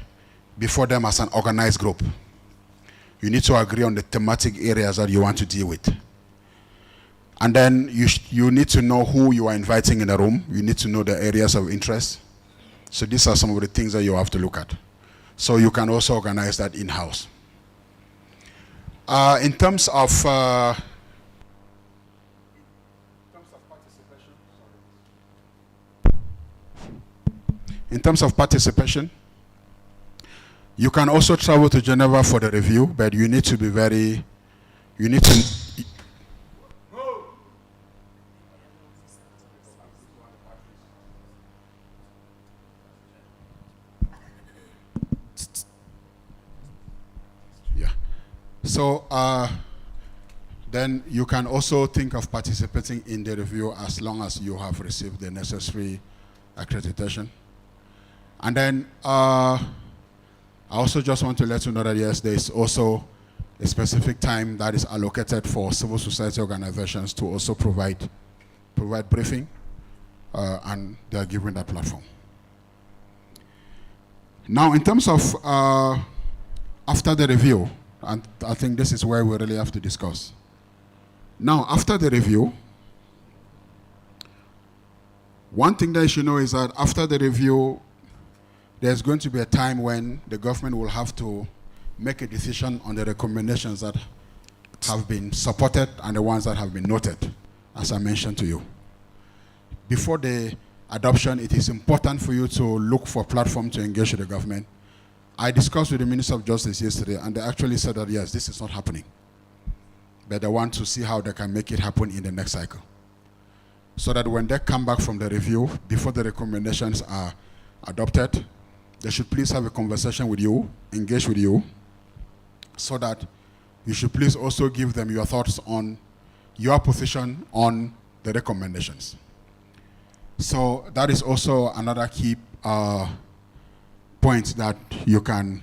before them as an organized group. You need to agree on the thematic areas that you want to deal with. And then you need to know who you are inviting in the room. You need to know the areas of interest. So these are some of the things that you have to look at. So you can also organize that in-house. In terms of participation, you can also travel to Geneva for the review, but you need to be yeah. So then you can also think of participating in the review as long as you have received the necessary accreditation. And then I also just want to let you know that yes, there is also a specific time that is allocated for civil society organizations to also provide briefing, and they are given that platform. Now, in terms of after the review, and I think this is where we really have to discuss. Now, after the review, one thing that you should know is that after the review, there's going to be a time when the government will have to make a decision on the recommendations that have been supported and the ones that have been noted, as I mentioned to you. Before the adoption, it is important for you to look for a platform to engage with the government. I discussed with the Minister of Justice yesterday, and they actually said that, yes, this is not happening. But they want to see how they can make it happen in the next cycle. So that when they come back from the review, before the recommendations are adopted, they should please have a conversation with you, engage with you, so that you should please also give them your thoughts on your position on the recommendations. So that is also another key point that you can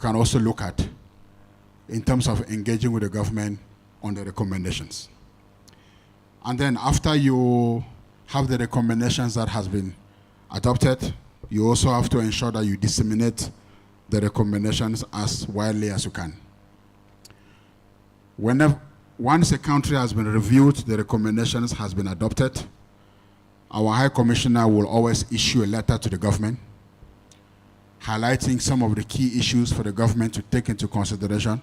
also look at in terms of engaging with the government on the recommendations. And then after you have the recommendations that has been adopted, you also have to ensure that you disseminate the recommendations as widely as you can. Once a country has been reviewed, the recommendations has been adopted, our High Commissioner will always issue a letter to the government highlighting some of the key issues for the government to take into consideration.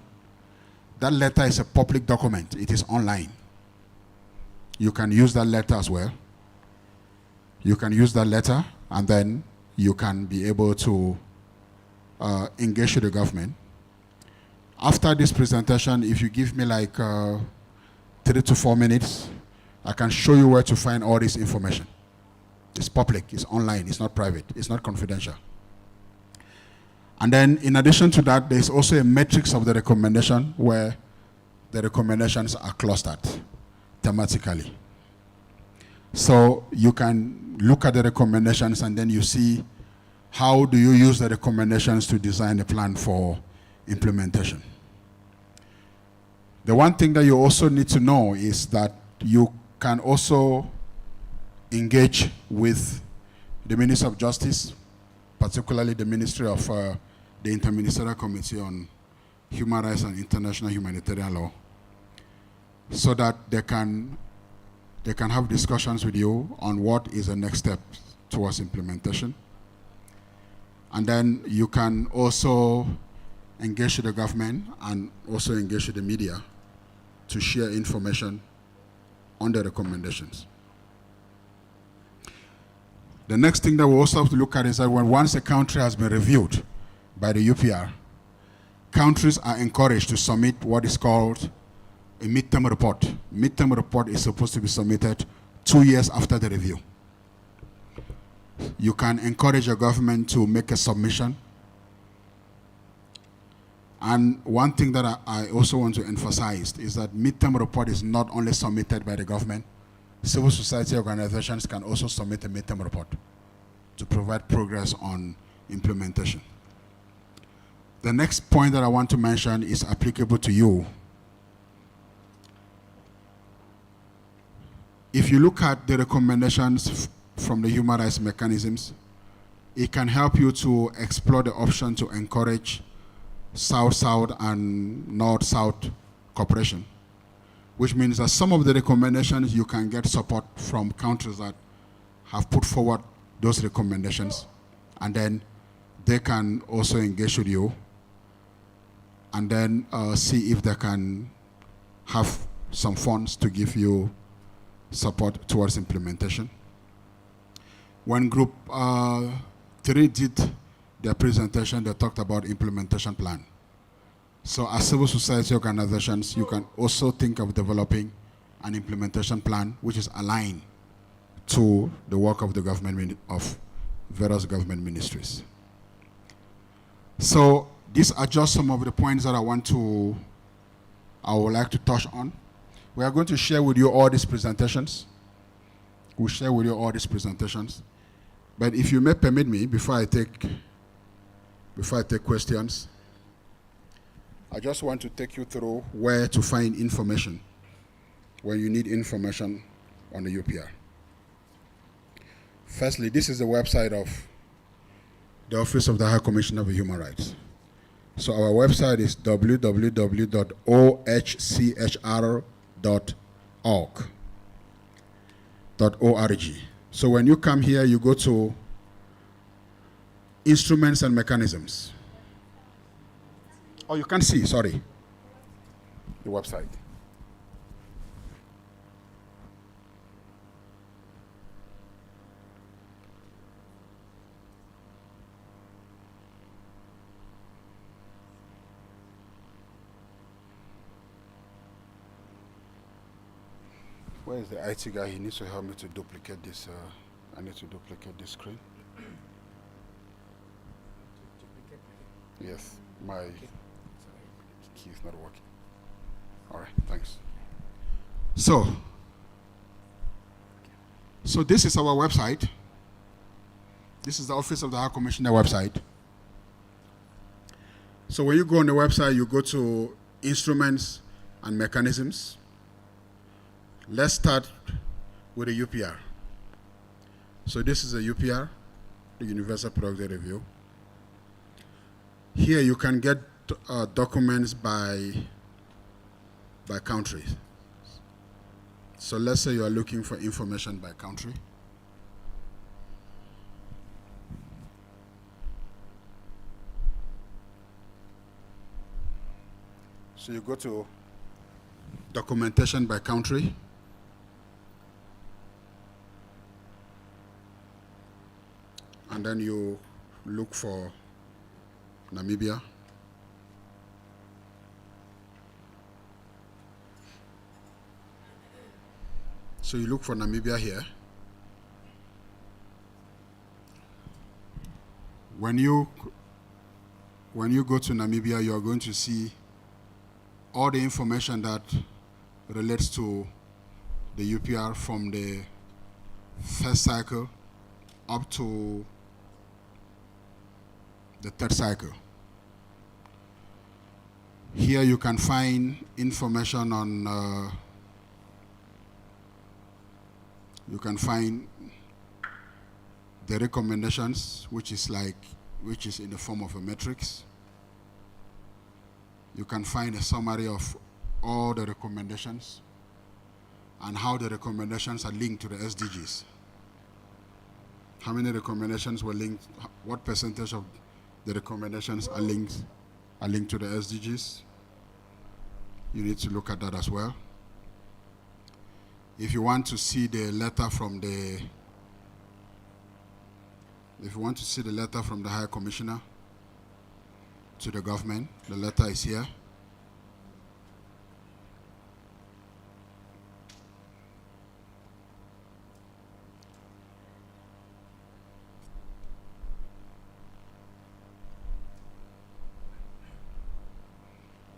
That letter is a public document. It is online. You can use that letter as well. You can use that letter, and then you can be able to engage with the government. After this presentation, if you give me like 3 to 4 minutes, I can show you where to find all this information. It's public, it's online, it's not private, it's not confidential. And then in addition to that, there's also a matrix of the recommendation where the recommendations are clustered thematically. So you can look at the recommendations and then you see how do you use the recommendations to design a plan for implementation. The one thing that you also need to know is that you can also engage with the Ministry of Justice, particularly the Ministry of the Interministerial Committee on Human Rights and International Humanitarian Law, so that they can have discussions with you on what is the next step towards implementation. And then you can also engage with the government and also engage with the media to share information on the recommendations. The next thing that we also have to look at is that once a country has been reviewed by the UPR, countries are encouraged to submit what is called a midterm report. Midterm report is supposed to be submitted 2 years after the review. You can encourage your government to make a submission. And one thing that I also want to emphasize is that midterm report is not only submitted by the government. Civil society organizations can also submit a midterm report to provide progress on implementation. The next point that I want to mention is applicable to you. If you look at the recommendations from the human rights mechanisms, it can help you to explore the option to encourage South-South and North-South cooperation, which means that some of the recommendations you can get support from countries that have put forward those recommendations, and then they can also engage with you and then see if they can have some funds to give you support towards implementation. When Group 3 did their presentation, they talked about implementation plan. So as civil society organizations, you can also think of developing an implementation plan which is aligned to the work of the government, of various government ministries. So these are just some of the points that I would like to touch on. We are going to share with you all these presentations. We'll share with you all these presentations. But if you may permit me, before I take questions, I just want to take you through where to find information when you need information on the UPR. Firstly, this is the website of the Office of the High Commissioner for Human Rights. So our website is www.ohchr.org. So when you come here, you go to Instruments and Mechanisms. Oh, you can't see, sorry. The website. Where is the IT guy? He needs to help me to duplicate this. I need to duplicate this screen. Yes, my key is not working. All right, thanks. So this is our website. This is the Office of the High Commissioner website. So when you go on the website, you go to Instruments and Mechanisms. Let's start with the UPR. So this is a UPR, the Universal Product Review. Here you can get documents by country. So let's say you are looking for information by country. So you go to documentation by country. And then you look for Namibia. So you look for Namibia here. When you go to Namibia, you are going to see all the information that relates to the UPR from the first cycle up to the third cycle. Here you can find information on, you can find the recommendations, which is in the form of a matrix. You can find a summary of all the recommendations and how the recommendations are linked to the SDGs. How many recommendations were linked, what percentage of the recommendations are linked to the SDGs. You need to look at that as well. If you want to see the letter from the High Commissioner to the government, the letter is here.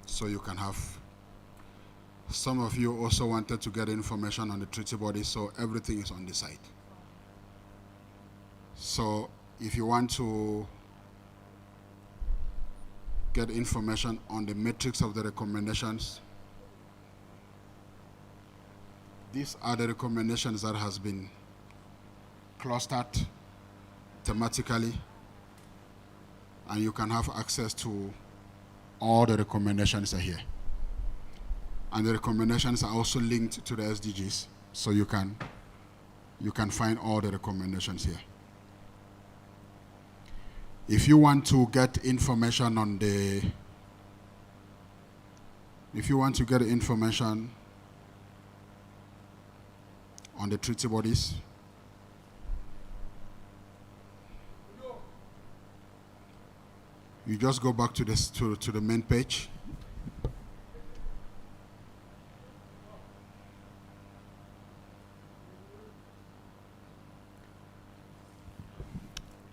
So you can have, some of you also wanted to get information on the treaty body, so everything is on the site. So if you want to get information on the matrix of the recommendations, these are the recommendations that has been clustered thematically, and you can have access to all the recommendations are here. And the recommendations are also linked to the SDGs, so you can find all the recommendations here. If you want to get information on the, treaty bodies, you just go back to this to the main page.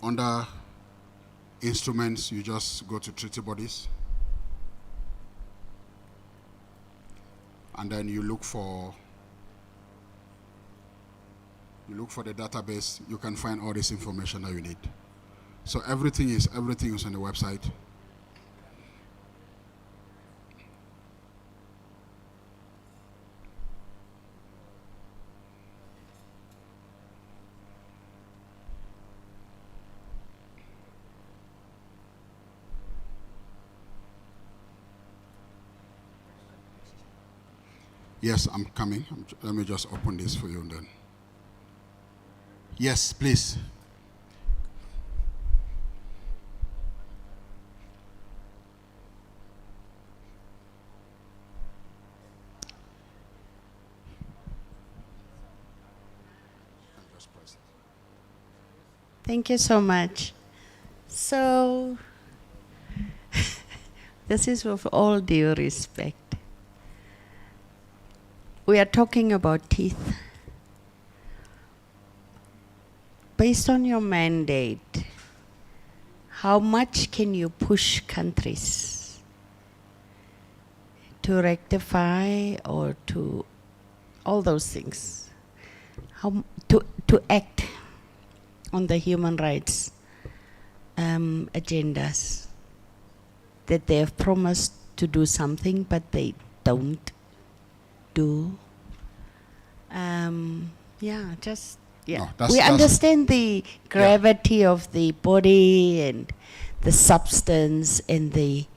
Under instruments, you just go to treaty bodies, and then you look for the database. You can find all this information that you need. So everything is on the website. Yes, I'm coming. Let me just open this for you then. Yes, please. Thank you so much. So, this is with all due respect. We are talking about teeth. Based on your mandate, how much can you push countries to rectify or to all those things? How to act on the human rights agendas that they have promised to do something but they don't do. No, We understand the gravity of the body and the substance and the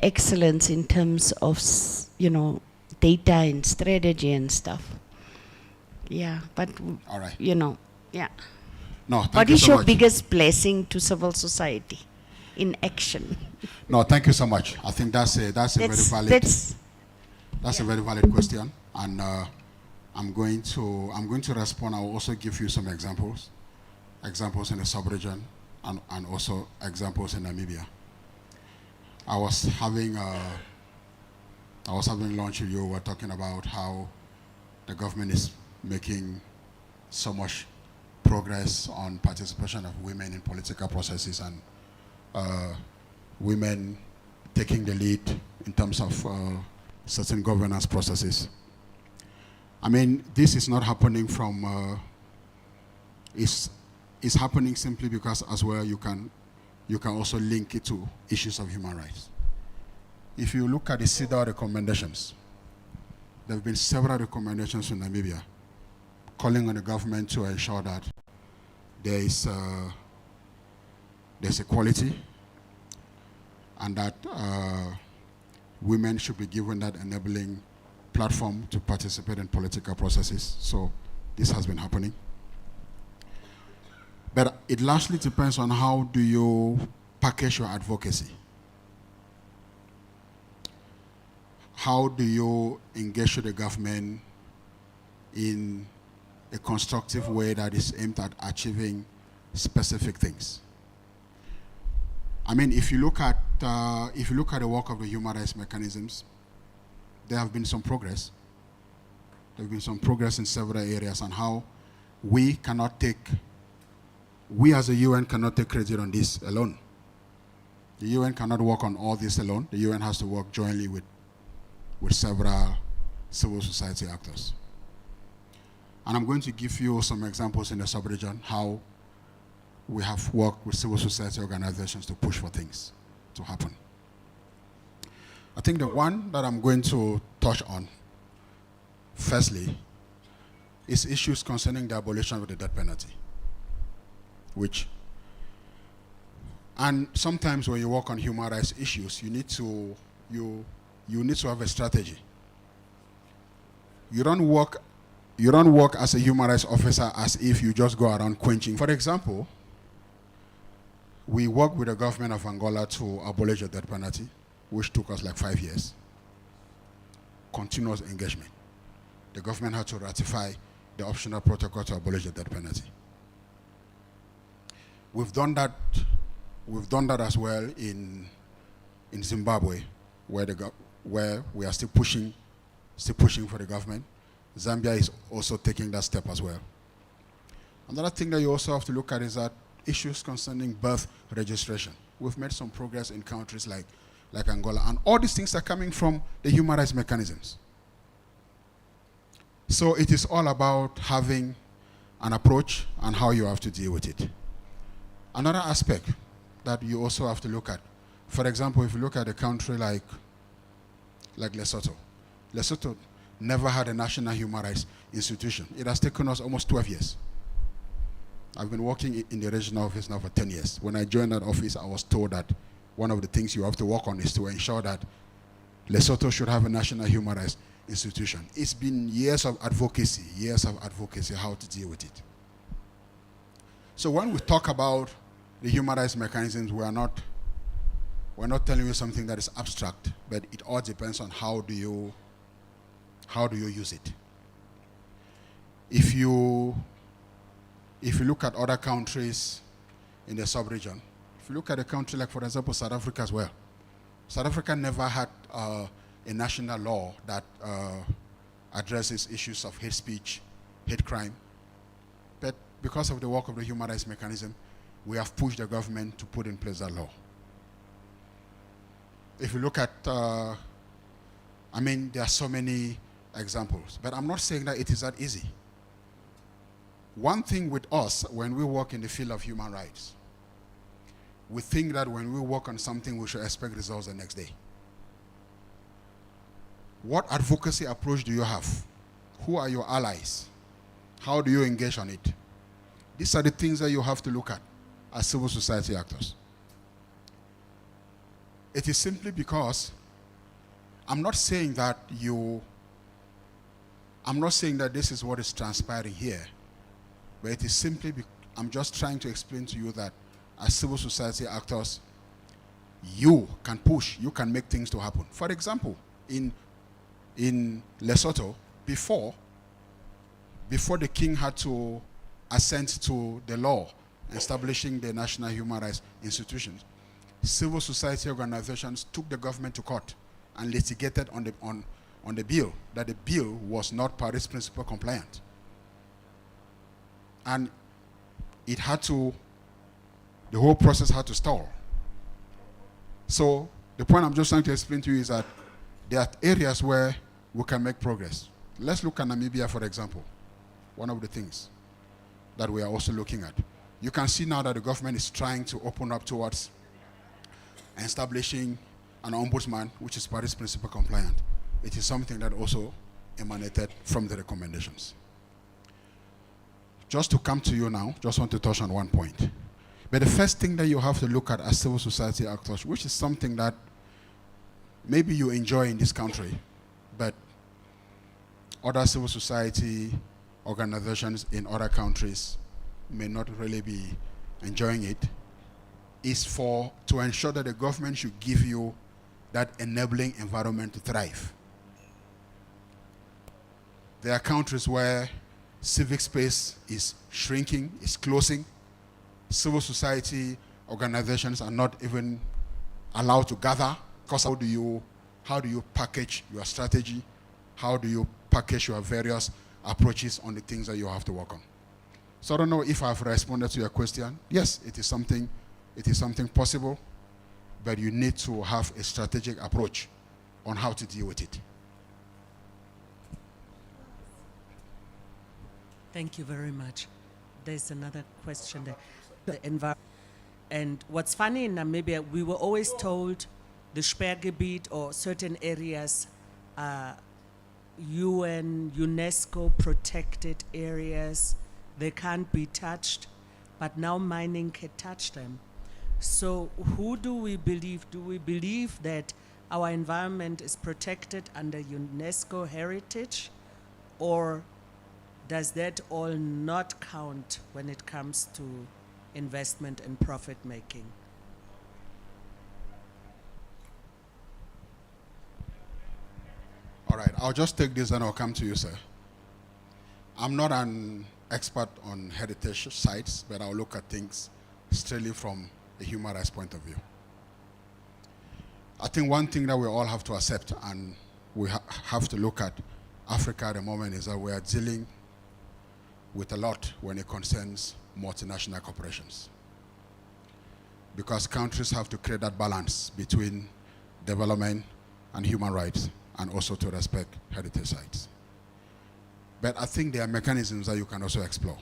excellence in terms of data and strategy and stuff. Yeah, but All right. yeah. No, thank What you is so your much. biggest blessing to civil society in action? No, thank you so much. I think that's a very valid. That's a very valid question, and I'm going to respond. I will also give you some examples in the sub-region, and also examples in Namibia. I was having lunch with you. We were talking about how the government is making so much progress on participation of women in political processes, and women taking the lead in terms of certain governance processes. I mean, this is not happening from, it's happening simply because as well you can also link it to issues of human rights. If you look at the CEDAW recommendations, there have been several recommendations in Namibia calling on the government to ensure that there's equality, and that women should be given that enabling platform to participate in political processes. So this has been happening. But it largely depends on how do you package your advocacy. How do you engage with the government in a constructive way that is aimed at achieving specific things? I mean, if you look at the work of the human rights mechanisms, there have been some progress. There have been some progress in several areas, and how we as the UN cannot take credit on this alone. The UN cannot work on all this alone. The UN has to work jointly with several civil society actors. And I'm going to give you some examples in the sub-region how we have worked with civil society organizations to push for things to happen. I think the one that I'm going to touch on, firstly, is issues concerning the abolition of the death penalty. And sometimes when you work on human rights issues, you need to have a strategy. You don't work as a human rights officer as if you just go around quenching. For example, we worked with the government of Angola to abolish the death penalty, which took us like 5 years. Continuous engagement. The government had to ratify the optional protocol to abolish the death penalty. We've done that as well in Zimbabwe, where we are still pushing for the government. Zambia is also taking that step as well. Another thing that you also have to look at is that issues concerning birth registration. We've made some progress in countries like Angola, and all these things are coming from the human rights mechanisms. So it is all about having an approach and how you have to deal with it. Another aspect that you also have to look at, for example, if you look at a country like Lesotho. Lesotho never had a national human rights institution. It has taken us almost 12 years. I've been working in the regional office now for 10 years. When I joined that office, I was told that one of the things you have to work on is to ensure that Lesotho should have a national human rights institution. It's been years of advocacy how to deal with it. So when we talk about the human rights mechanisms, we're not telling you something that is abstract, but it all depends on how do you use it. If you look at other countries in the sub-region, if you look at a country like, for example, South Africa as well, South Africa never had a national law that addresses issues of hate speech, hate crime. But because of the work of the human rights mechanism, we have pushed the government to put in place that law. If you look at, there are so many examples, but I'm not saying that it is that easy. One thing with us, when we work in the field of human rights, we think that when we work on something, we should expect results the next day. What advocacy approach do you have? Who are your allies? How do you engage on it? These are the things that you have to look at as civil society actors. It is simply because I'm not saying that this is what is transpiring here, but it is simply, I'm just trying to explain to you that as civil society actors, you can push, you can make things to happen. For example, in Lesotho, before the king had to assent to the law establishing the national human rights institutions, civil society organizations took the government to court and litigated on the bill, that the bill was not Paris Principle compliant. And the whole process had to stall. So the point I'm just trying to explain to you is that there are areas where we can make progress. Let's look at Namibia, for example. One of the things that we are also looking at. You can see now that the government is trying to open up towards establishing an ombudsman, which is Paris Principle compliant. It is something that also emanated from the recommendations. Just to come to you now, just want to touch on one point. But the first thing that you have to look at as civil society actors, which is something that maybe you enjoy in this country, but other civil society organizations in other countries may not really be enjoying it, is to ensure that the government should give you that enabling environment to thrive. There are countries where civic space is shrinking, is closing. Civil society organizations are not even allowed to gather, because how do you package your strategy? How do you package your various approaches on the things that you have to work on? So I don't know if I've responded to your question. Yes, it is something possible, but you need to have a strategic approach on how to deal with it. Thank you very much. There's another question there. The environment. And what's funny in Namibia, we were always told the Sperrgebiet or certain areas are UN, UNESCO protected areas. They can't be touched, but now mining can touch them. So who do we believe? Do we believe that our environment is protected under UNESCO heritage, or does that all not count when it comes to investment and profit making? All right, I'll just take this and I'll come to you, sir. I'm not an expert on heritage sites, but I'll look at things strictly from a human rights point of view. I think one thing that we all have to accept, and we have to look at Africa at the moment, is that we are dealing with a lot when it concerns multinational corporations. Because countries have to create that balance between development and human rights, and also to respect heritage sites. But I think there are mechanisms that you can also explore.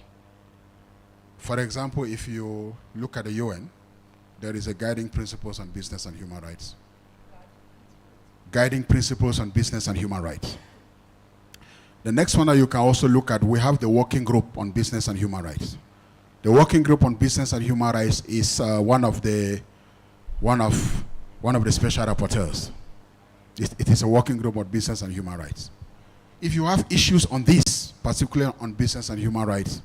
For example, if you look at the UN, there is a guiding principles on business and human rights. Guiding principles on business and human rights. The next one that you can also look at, we have the working group on business and human rights. The working group on business and human rights is one of the special rapporteurs. It is a working group on business and human rights. If you have issues on this, particularly on business and human rights,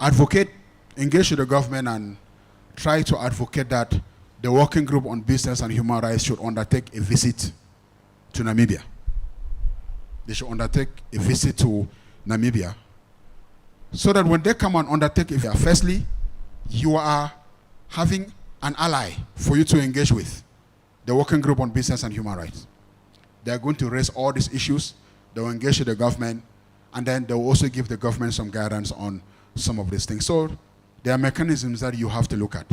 engage with the government and try to advocate that the working group on business and human rights should undertake a visit to Namibia. They should undertake a visit to Namibia, so that when they come and undertake a visit, firstly, you are having an ally for you to engage with, the working group on business and human rights. They are going to raise all these issues, they will engage with the government, and then they will also give the government some guidance on some of these things. So there are mechanisms that you have to look at.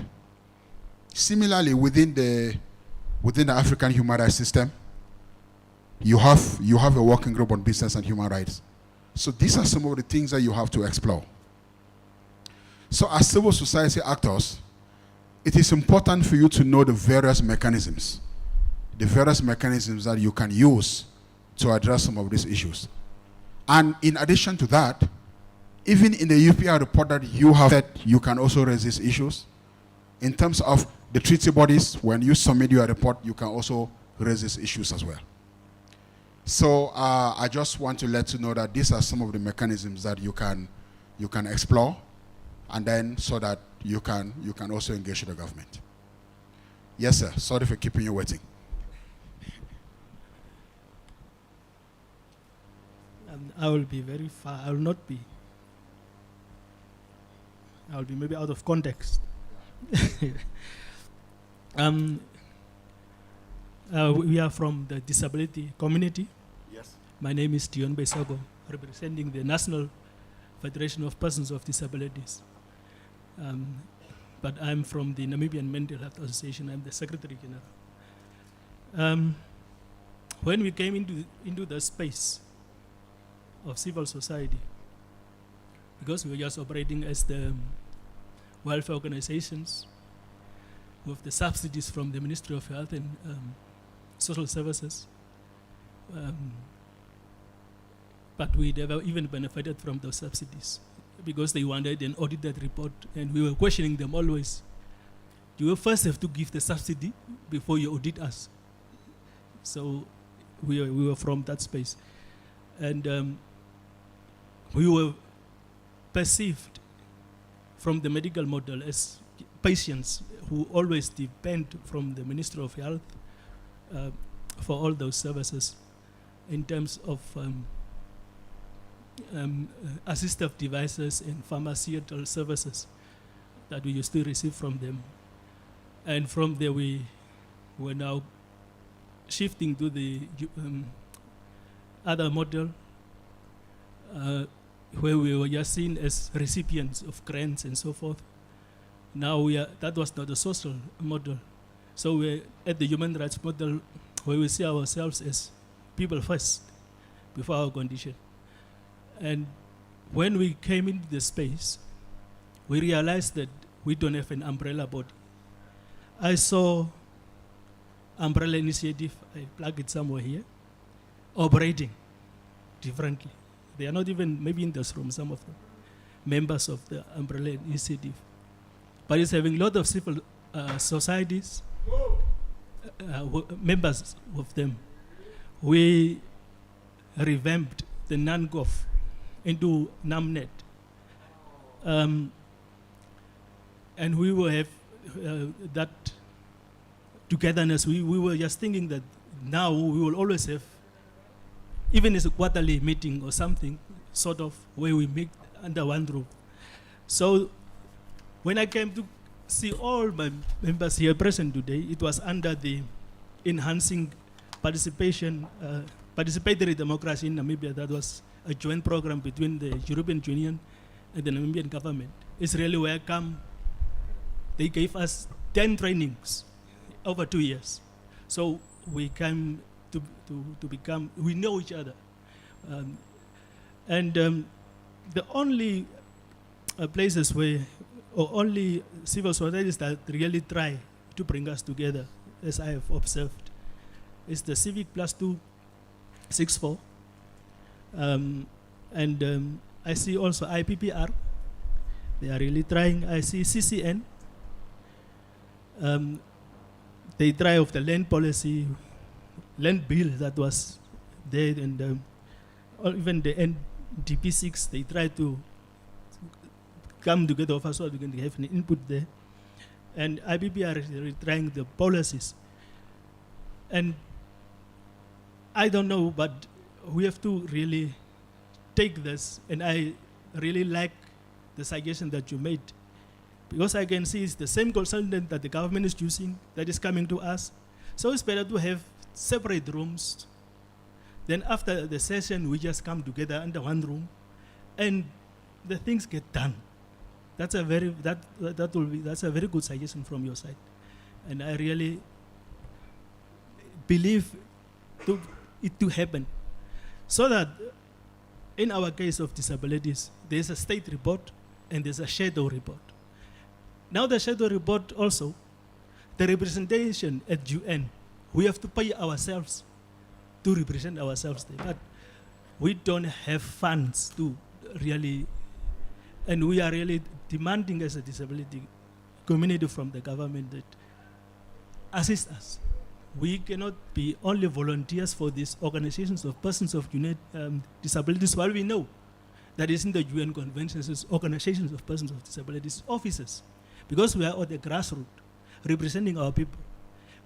Similarly, within the African human rights system, you have a working group on business and human rights. So these are some of the things that you have to explore. So as civil society actors, it is important for you to know the various mechanisms that you can use to address some of these issues. And in addition to that, even in the UPR report that you have said, you can also raise these issues in terms of the treaty bodies, when you submit your report, you can also raise these issues as well. So I just want to let you know that these are some of the mechanisms that you can explore, and then so that you can also engage with the government. Yes, sir. Sorry for keeping you waiting. I will be very far. I will not be. I will be maybe out of context. We are from the disability community. Yes. My name is Dion Besago, representing the National Federation of Persons with Disabilities. But I'm from the Namibian Mental Health Association. I'm the Secretary General. When we came into the space of civil society, because we were just operating as the welfare organizations with the subsidies from the Ministry of Health and Social Services, but we never even benefited from those subsidies because they wanted an audited report, and we were questioning them always. You first have to give the subsidy before you audit us. So we were from that space. And we were perceived from the medical model as patients who always depend from the Ministry of Health for all those services in terms of assistive devices and pharmaceutical services that we used to receive from them. And from there we were now shifting to the other model where we were just seen as recipients of grants and so forth. Now that was not a social model. So we're at the human rights model where we see ourselves as people first before our condition. And when we came into the space, we realized that we don't have an umbrella body. I saw umbrella initiative, I plug it somewhere here, operating differently. They are not even maybe in this room, some of them, members of the umbrella initiative. But it's having a lot of civil societies, members of them. We revamped the NANGOV into NAMNET. And we will have that togetherness. We were just thinking that now we will always have, even as a quarterly meeting or something, sort of where we meet under one roof. So when I came to see all my members here present today, it was under the Enhancing Participation, Participatory Democracy in Namibia. That was a joint program between the European Union and the Namibian government. It's really welcome. They gave us 10 trainings over 2 years. So we came to become, we know each other. The only places where, or only civil societies that really try to bring us together, as I have observed, is the Civic Plus 264. I see also IPPR. They are really trying. I see CCN. They try of the land policy, land bill that was there, and or even the NDP6, they try to come together of us so we can have an input there. And IPPR is really trying the policies. And I don't know, but we have to really take this, and I really like the suggestion that you made, because I can see it's the same consultant that the government is using that is coming to us. So it's better to have separate rooms. Then after the session, we just come together under one room, and the things get done. That's a very that's a very good suggestion from your side, and I really believe it to happen, so that in our case of disabilities, there's a state report and there's a shadow report. Now the shadow report also, the representation at UN, we have to pay ourselves to represent ourselves there, but we don't have funds to really, and we are really demanding as a disability community from the government that assist us. We cannot be only volunteers for these organizations of persons of disabilities, while we know that is in the UN conventions, it's organizations of persons with disabilities, officers, because we are at the grassroots, representing our people.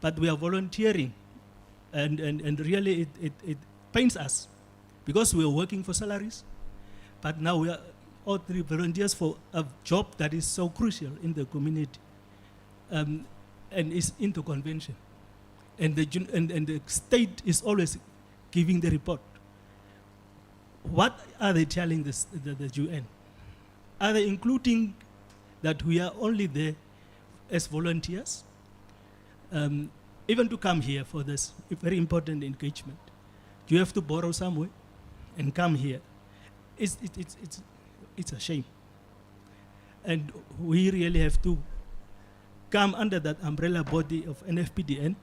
But we are volunteering, and really it pains us, because we are working for salaries, but now we are ordinary volunteers for a job that is so crucial in the community, and is into convention. And the state is always giving the report. What are they telling the UN? Are they including that we are only there as volunteers? Even to come here for this very important engagement, you have to borrow somewhere and come here. It's a shame. And we really have to come under that umbrella body of NFPDN,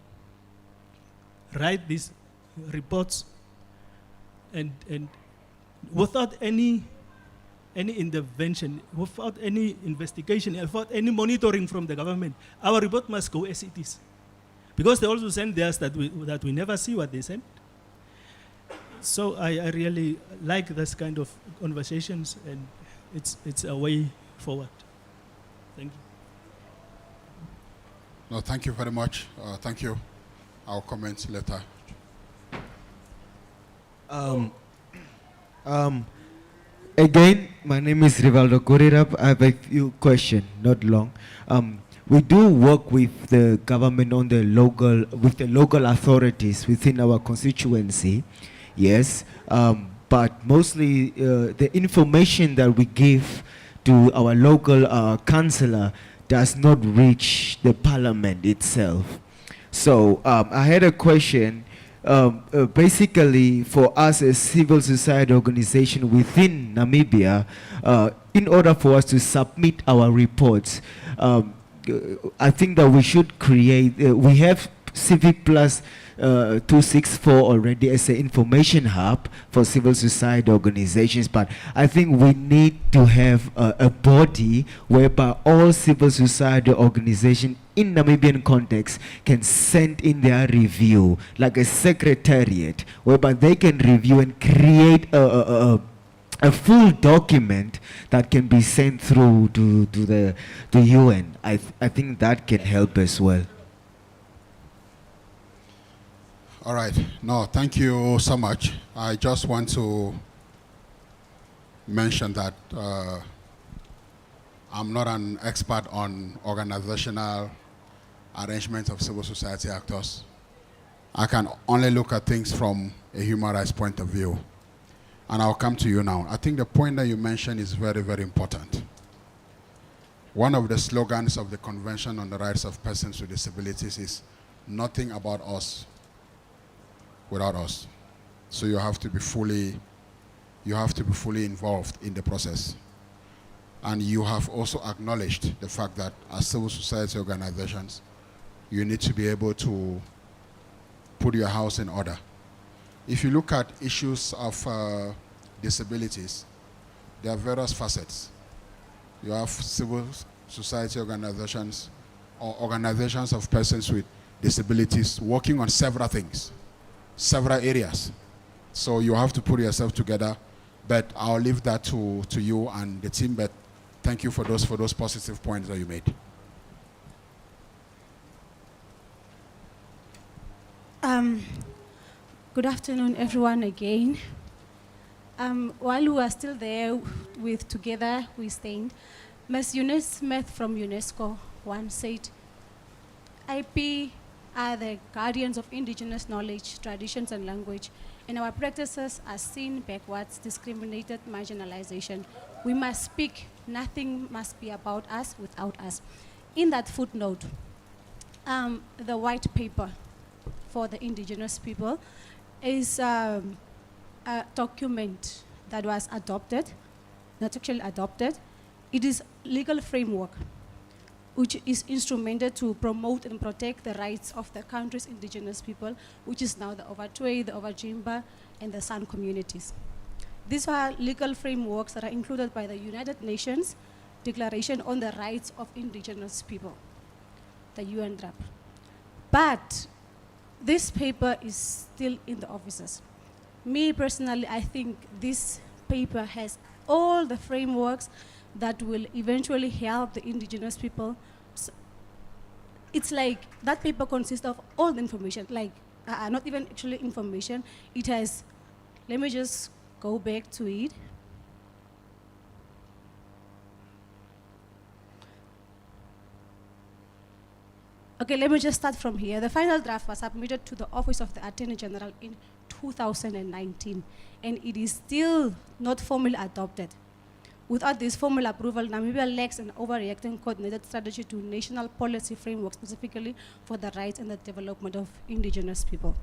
write these reports, and without any intervention, without any investigation, without any monitoring from the government, our report must go as it is. Because they also send theirs that we never see what they send. So I really like this kind of conversations, and it's a way forward. Thank you. No, thank you very much. Thank you. I'll comment later. Again, my name is Rivaldo Gorirap. I have a few questions, not long. We do work with the government on the local authorities within our constituency, yes. But mostly the information that we give to our local councillor does not reach the parliament itself. So I had a question. Basically, for us as civil society organization within Namibia, in order for us to submit our reports, I think that we should create, we have Civic Plus 264 already as an information hub for civil society organizations, but I think we need to have a body whereby all civil society organizations in Namibian context can send in their review, like a secretariat, whereby they can review and create a full document that can be sent through to the UN. I think that can help as well. All right. No, thank you so much. I just want to mention that I'm not an expert on organizational arrangements of civil society actors. I can only look at things from a human rights point of view. And I'll come to you now. I think the point that you mentioned is very, very important. One of the slogans of the Convention on the Rights of Persons with Disabilities is nothing about us without us. So you have to be fully involved in the process. And you have also acknowledged the fact that as civil society organizations, you need to be able to put your house in order. If you look at issues of disabilities, there are various facets. You have civil society organizations or organizations of persons with disabilities working on several things, several areas. So you have to put yourself together, but I'll leave that to you and the team, but thank you for those positive points that you made. Good afternoon, everyone, again. While we are still there together, we stand. Ms. Eunice Smith from UNESCO once said, IP are the guardians of indigenous knowledge, traditions, and language, and our practices are seen backwards, discriminated, marginalization. We must speak. Nothing must be about us without us. In that footnote, the white paper for the indigenous people is a document that was adopted, not actually adopted. It is legal framework which is instrumented to promote and protect the rights of the country's indigenous people, which is now the Ovatwe, the Ovajimba, and the San communities. These are legal frameworks that are included by the United Nations Declaration on the Rights of Indigenous People, the UNDRAP. But this paper is still in the offices. Me personally, I think this paper has all the frameworks that will eventually help the indigenous people. So it's like that paper consists of all the information, like not even actually information. It has, let me just go back to it. Okay, let me just start from here. The final draft was submitted to the Office of the Attorney General in 2019, and it is still not formally adopted. Without this formal approval, Namibia lacks an overreacting coordinated strategy to national policy framework specifically for the rights and the development of indigenous people.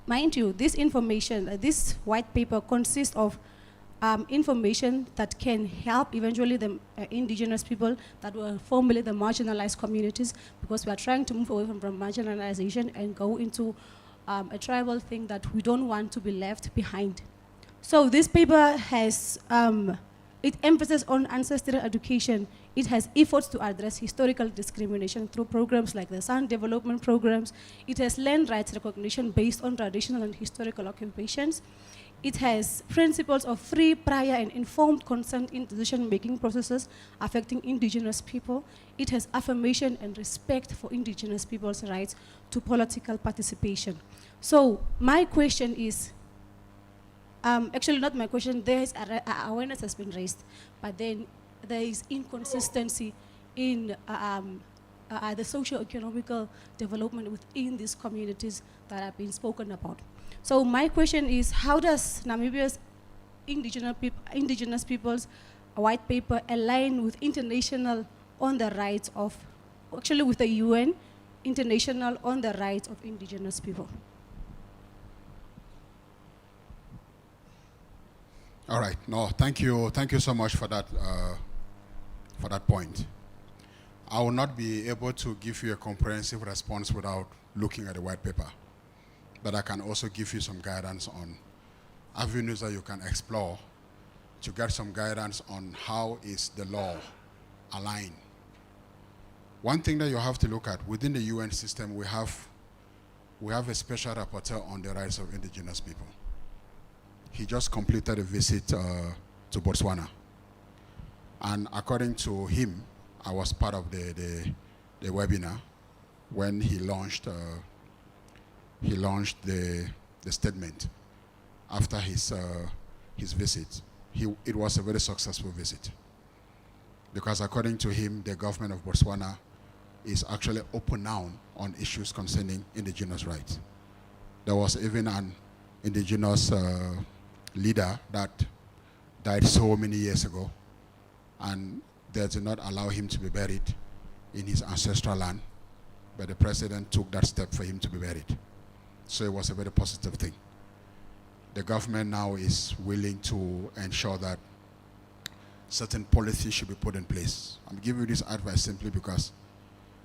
Mind you, this information, this white paper consists of information that can help eventually the indigenous people that were formerly the marginalized communities, because we are trying to move away from marginalization and go into a tribal thing that we don't want to be left behind. So this paper has, it emphasizes on ancestral education. It has efforts to address historical discrimination through programs like the Sound Development Programs. It has land rights recognition based on traditional and historical occupations. It has principles of free, prior, and informed consent in decision-making processes affecting indigenous people. It has affirmation and respect for indigenous people's rights to political participation. So my question is, actually not my question, there is awareness has been raised, but then there is inconsistency in the socio-economical development within these communities that have been spoken about. So my question is, how does Namibia's indigenous peoples white paper align with international on the rights of, actually with the UN, international on the rights of indigenous people? All right. No, thank you. Thank you so much for that point. I will not be able to give you a comprehensive response without looking at the white paper. But I can also give you some guidance on avenues that you can explore to get some guidance on how is the law aligned. One thing that you have to look at, within the UN system, we have a special rapporteur on the rights of indigenous people. He just completed a visit to Botswana. And according to him, I was part of the webinar when he launched the statement after his visit. It was a very successful visit, because according to him, the government of Botswana is actually open now on issues concerning indigenous rights. There was even an indigenous leader that died so many years ago, and they did not allow him to be buried in his ancestral land, but the president took that step for him to be buried. So it was a very positive thing. The government now is willing to ensure that certain policies should be put in place. I'm giving you this advice simply because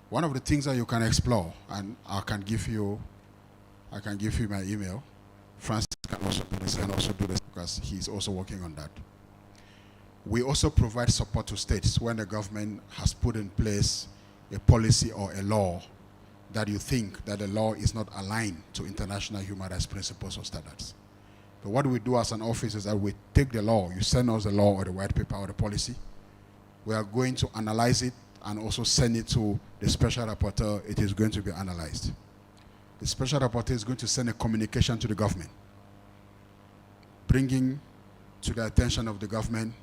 one of the things that you can explore, and I can give you my email. Francis can also do this because he's also working on that. We also provide support to states when the government has put in place a policy or a law that you think that the law is not aligned to international human rights principles or standards. But what we do as an office is that we take the law, you send us the law or the white paper or the policy, we are going to analyze it and also send it to the special rapporteur. It is going to be analyzed. The special rapporteur is going to send a communication to the government, bringing to the attention of the government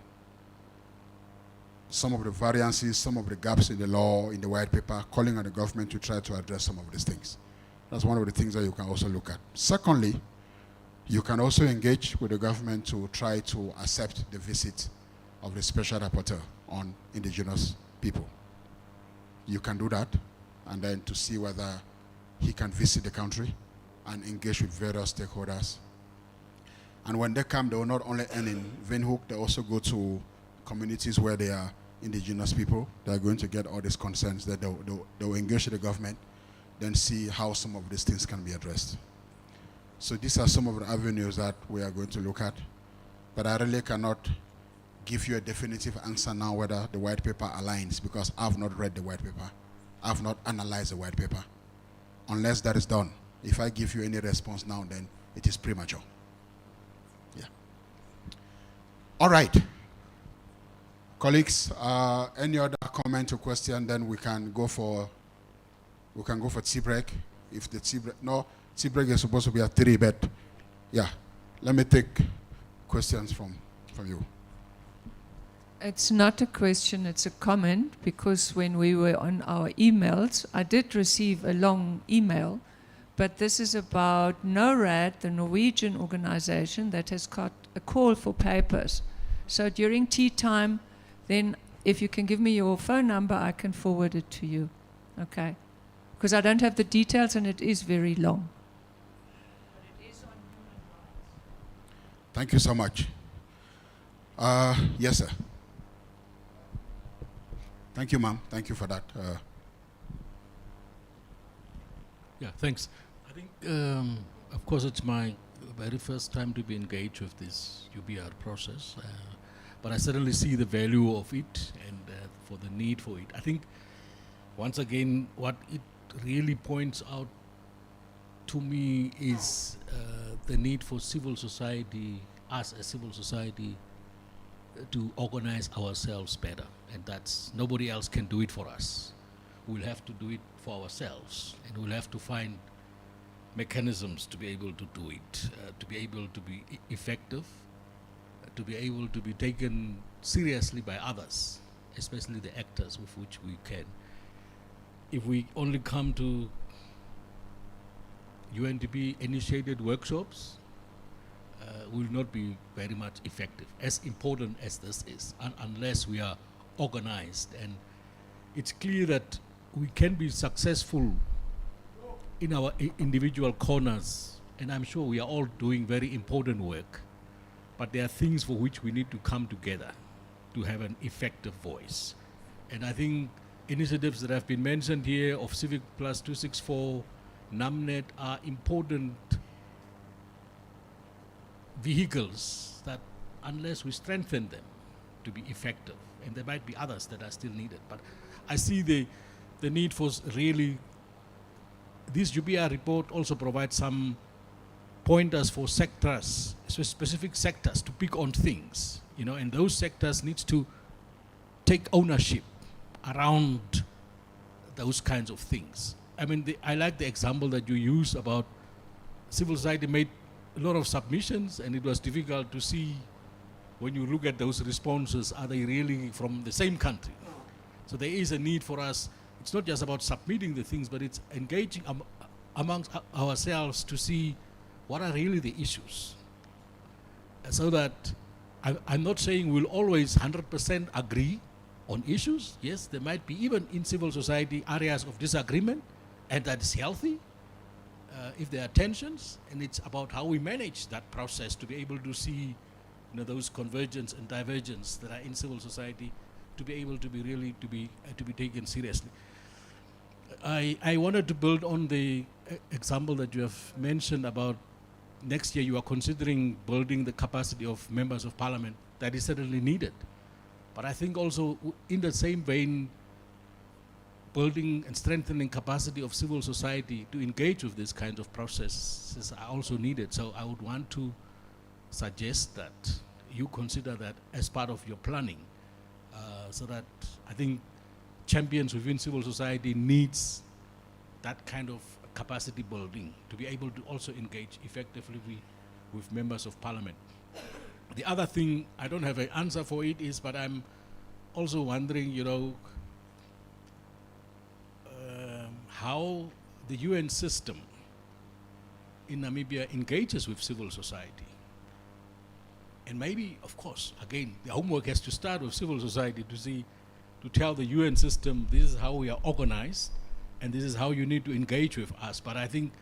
some of the variances, some of the gaps in the law, in the white paper, calling on the government to try to address some of these things. That's one of the things that you can also look at. Secondly, you can also engage with the government to try to accept the visit of the special rapporteur on indigenous people. You can do that, and then to see whether he can visit the country and engage with various stakeholders. And when they come, they will not only end in Windhoek, they also go to communities where they are indigenous people. They're going to get all these concerns that they'll engage with the government, then see how some of these things can be addressed. So these are some of the avenues that we are going to look at. But I really cannot give you a definitive answer now whether the white paper aligns, because I've not read the white paper. I've not analyzed the white paper. unless that is done. If I give you any response now, then it is premature. Yeah. All right. Colleagues, any other comment or question, then we can go for tea break. If the tea break, no, tea break is supposed to be at 3, but yeah, let me take questions from you. It's not a question, it's a comment, because when we were on our emails, I did receive a long email, but this is about NORAD, the Norwegian organization that has got a call for papers. So during tea time, then if you can give me your phone number, I can forward it to you. Okay? Because I don't have the details and it is very long. Thank you so much. Yes, sir. Thank you, ma'am. Thank you for that. Yeah, thanks. I think, of course, it's my very first time to be engaged with this UBR process, but I certainly see the value of it and for the need for it. I think, once again, what it really points out to me is the need for civil society, us as civil society, to organize ourselves better, and that's nobody else can do it for us. We'll have to do it for ourselves, and we'll have to find mechanisms to be able to do it, to be able to be effective, to be able to be taken seriously by others, especially the actors with which we can. If we only come to UNDP initiated workshops, will not be very much effective, as important as this is, unless we are organized. And it's clear that we can be successful in our individual corners, and I'm sure we are all doing very important work, but there are things for which we need to come together to have an effective voice. And I think initiatives that have been mentioned here of Civic Plus 264, NAMNET are important vehicles that, unless we strengthen them to be effective, and there might be others that are still needed, but I see the need for really, this UBR report also provides some pointers for sectors, specific sectors to pick on things, you know, and those sectors needs to take ownership around those kinds of things. I mean, I like the example that you use about civil society made a lot of submissions, and it was difficult to see when you look at those responses, are they really from the same country? So there is a need for us. It's not just about submitting the things, but it's engaging amongst ourselves to see what are really the issues. So that I'm not saying we'll always 100% agree on issues. Yes, there might be, even in civil society, areas of disagreement, and that is healthy. If there are tensions, and it's about how we manage that process to be able to see, you know, those convergence and divergence that are in civil society, to be able to be really to be taken seriously. I wanted to build on the example that you have mentioned about next year you are considering building the capacity of members of parliament. That is certainly needed, but I think also in the same vein, building and strengthening capacity of civil society to engage with this kind of processes are also needed. So I would want to suggest that you consider that as part of your planning, so that I think champions within civil society needs that kind of capacity building to be able to also engage effectively with members of parliament. The other thing, I don't have an answer for it, is, but I'm also wondering, you know, how the UN system in Namibia engages with civil society. And maybe, of course, again, the homework has to start with civil society to tell the UN system, this is how we are organized, and this is how you need to engage with us. But I think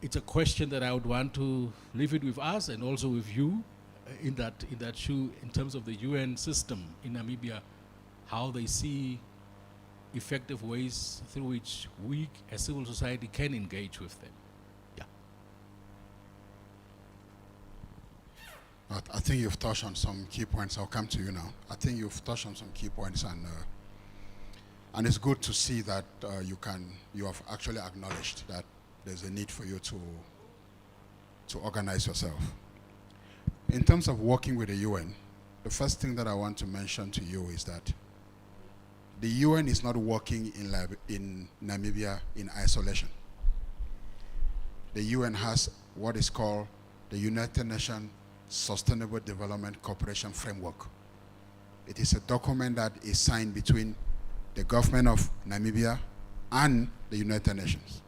it's a question that I would want to leave it with us and also with you in that shoe, in terms of the UN system in Namibia, how they see effective ways through which we as civil society can engage with them. Yeah. I think you've touched on some key points. I'll come to you now. I think you've touched on some key points, and And it's good to see that you have actually acknowledged that there's a need for you to organize yourself. In terms of working with the UN, the first thing that I want to mention to you is that the UN is not working in Namibia in isolation. The UN has what is called the United Nations Sustainable Development Cooperation Framework. It is a document that is signed between the government of Namibia and the United Nations.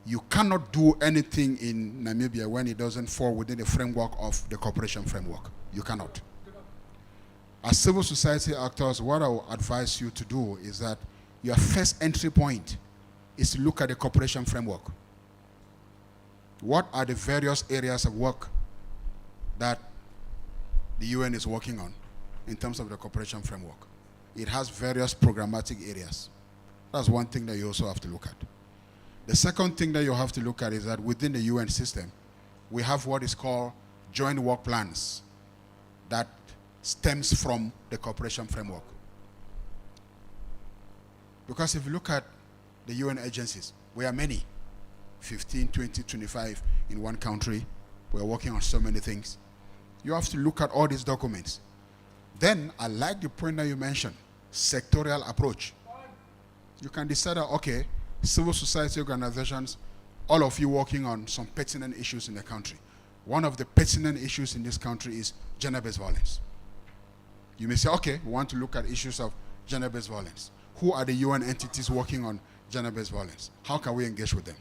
You cannot do anything in Namibia when it doesn't fall within the framework of the cooperation framework. You cannot. As civil society actors, what I will advise you to do is that your first entry point is to look at the cooperation framework. What are the various areas of work that the UN is working on in terms of the cooperation framework? It has various programmatic areas. That's one thing that you also have to look at. The second thing that you have to look at is that within the UN system, we have what is called joint work plans that stems from the cooperation framework. Because if you look at the UN agencies, we are many, 15, 20, 25 in one country. We're working on so many things. You have to look at all these documents. Then, I like the point that you mentioned, sectorial approach. You can decide that, okay, civil society organizations, all of you working on some pertinent issues in the country. One of the pertinent issues in this country is gender-based violence. You may say, okay, we want to look at issues of gender-based violence. Who are the UN entities working on gender-based violence? How can we engage with them?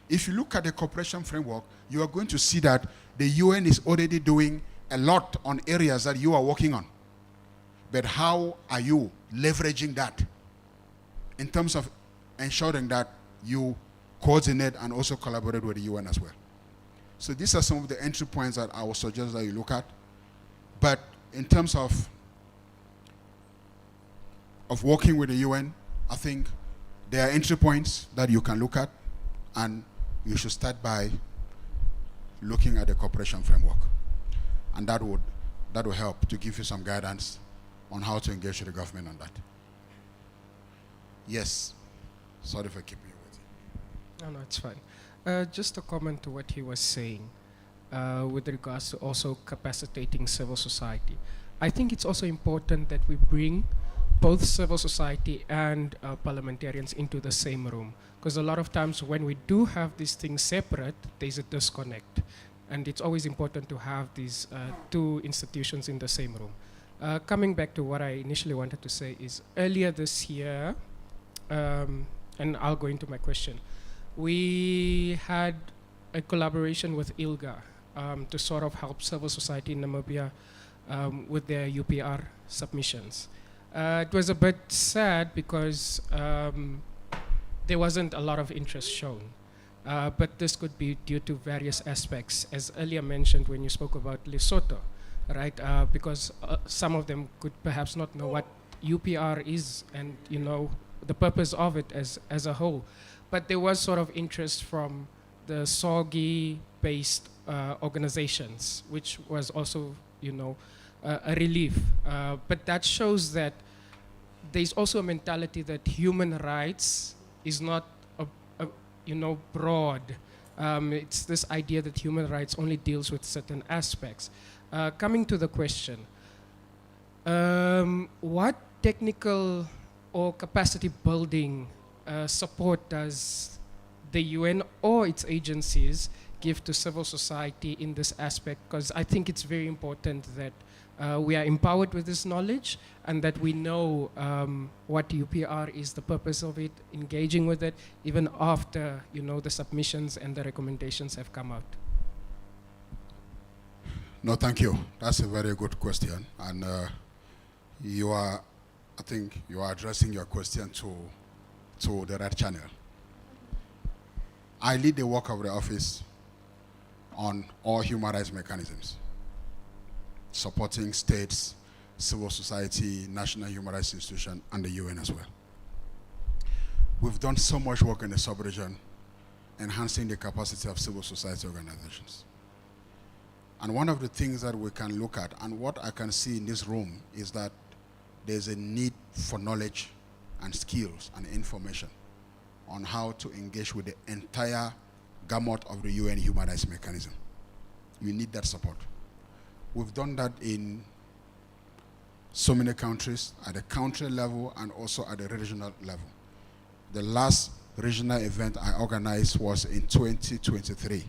If you look at the cooperation framework, you are going to see that the UN is already doing a lot on areas that you are working on. But how are you leveraging that in terms of ensuring that you coordinate and also collaborate with the UN as well? So these are some of the entry points that I would suggest that you look at. But in terms of working with the UN, I think there are entry points that you can look at, and you should start by looking at the cooperation framework. And that will help to give you some guidance on how to engage with the government on that. Yes. Sorry for keeping you waiting. No, it's fine. Just a comment to what he was saying with regards to also capacitating civil society. I think it's also important that we bring both civil society and parliamentarians into the same room. Because a lot of times when we do have these things separate, there's a disconnect. And it's always important to have these two institutions in the same room. Coming back to what I initially wanted to say is earlier this year, and I'll go into my question, we had a collaboration with ILGA to sort of help civil society in Namibia with their UPR submissions. It was a bit sad because there wasn't a lot of interest shown. But this could be due to various aspects, as earlier mentioned when you spoke about Lesotho, right? Because some of them could perhaps not know what UPR is and, you know, the purpose of it as a whole. But there was sort of interest from the SOGI-based organizations, which was also, you know, a relief. But that shows that there's also a mentality that human rights is not you know, broad. It's this idea that human rights only deals with certain aspects. Coming to the question, what technical or capacity building support does the UN or its agencies give to civil society in this aspect? Because I think it's very important that we are empowered with this knowledge and that we know what UPR is, the purpose of it, engaging with it, even after, you know, the submissions and the recommendations have come out. No, thank you. That's a very good question. And I think you are addressing your question to the right channel. I lead the work of the office on all human rights mechanisms, supporting states, civil society, national human rights institutions, and the UN as well. We've done so much work in the sub-region, enhancing the capacity of civil society organizations. And one of the things that we can look at, and what I can see in this room, is that there's a need for knowledge and skills and information on how to engage with the entire gamut of the UN human rights mechanism. You need that support. We've done that in so many countries, at the country level and also at the regional level. The last regional event I organized was in 2023,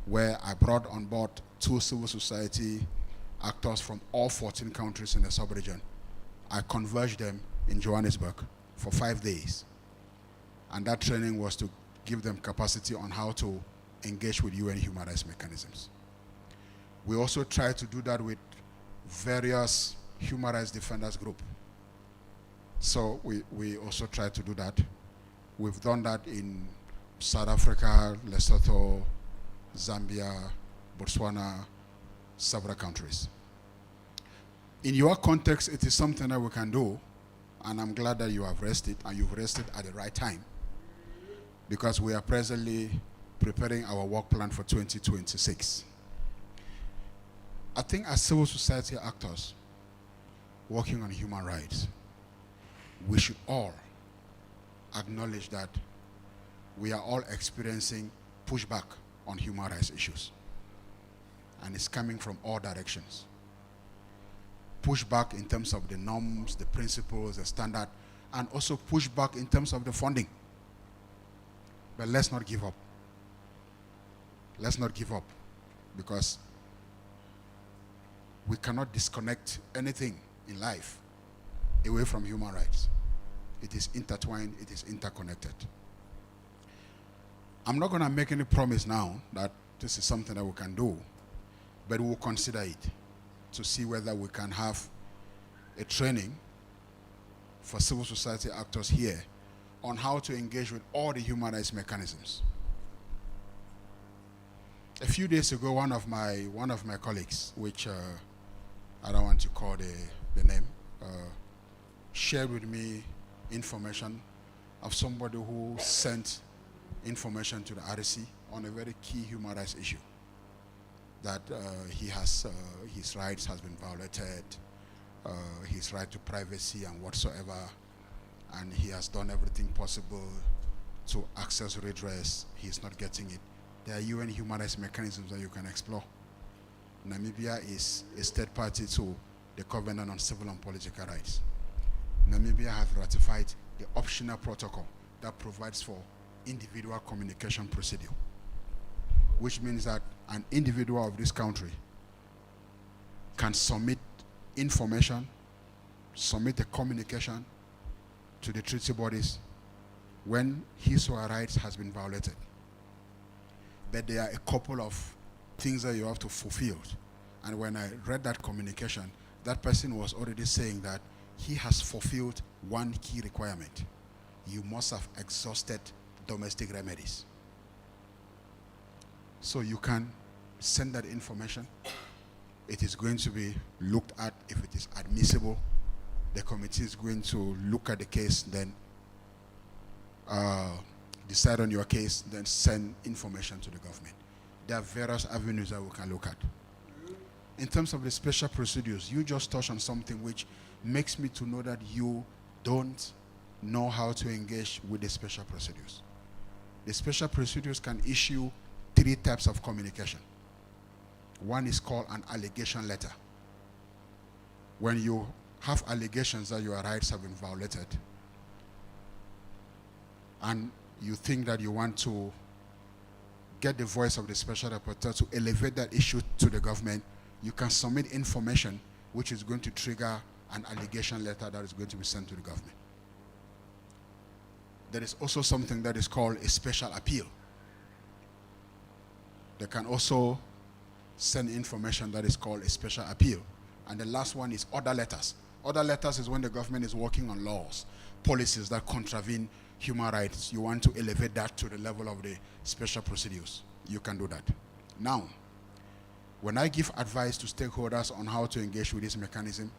where I brought on board 2 civil society actors from all 14 countries in the sub-region. I converged them in Johannesburg for 5 days. And that training was to give them capacity on how to engage with UN human rights mechanisms. We also try to do that with various human rights defenders group. So we also try to do that. We've done that in South Africa, Lesotho, Zambia, Botswana, several countries. In your context, it is something that we can do, and I'm glad that you have raised it, and you've raised it at the right time, because we are presently preparing our work plan for 2026. I think as civil society actors working on human rights, we should all acknowledge that we are all experiencing pushback on human rights issues. And it's coming from all directions. Pushback in terms of the norms, the principles, the standard, and also pushback in terms of the funding. But let's not give up. Let's not give up, because we cannot disconnect anything in life away from human rights. It is intertwined, it is interconnected. I'm not going to make any promise now that this is something that we can do, but we'll consider it to see whether we can have a training for civil society actors here on how to engage with all the human rights mechanisms. A few days ago, one of my colleagues, which I don't want to call the name, shared with me information of somebody who sent information to the RC on a very key human rights issue, that his rights has been violated, his right to privacy and whatsoever, and he has done everything possible to access redress. He's not getting it. There are UN human rights mechanisms that you can explore. Namibia is a state party to the Covenant on Civil and Political Rights. Namibia has ratified the optional protocol that provides for individual communication procedure, which means that an individual of this country can submit information, submit a communication to the treaty bodies when his or her rights has been violated. But there are a couple of things that you have to fulfill. And when I read that communication, that person was already saying that he has fulfilled one key requirement. You must have exhausted domestic remedies. So you can send that information. It is going to be looked at. If it is admissible, the committee is going to look at the case, then decide on your case, then send information to the government. There are various avenues that we can look at. In terms of the special procedures, you just touched on something which makes me to know that you don't know how to engage with the special procedures. The special procedures can issue 3 types of communication. One is called an allegation letter. When you have allegations that your rights have been violated, and you think that you want to get the voice of the special rapporteur to elevate that issue to the government, you can submit information which is going to trigger an allegation letter that is going to be sent to the government. There is also something that is called a special appeal. They can also send information that is called a special appeal. And the last one is order letters. Order letters is when the government is working on laws, policies that contravene human rights. You want to elevate that to the level of the special procedures. You can do that. Now, when I give advice to stakeholders on how to engage with this mechanism,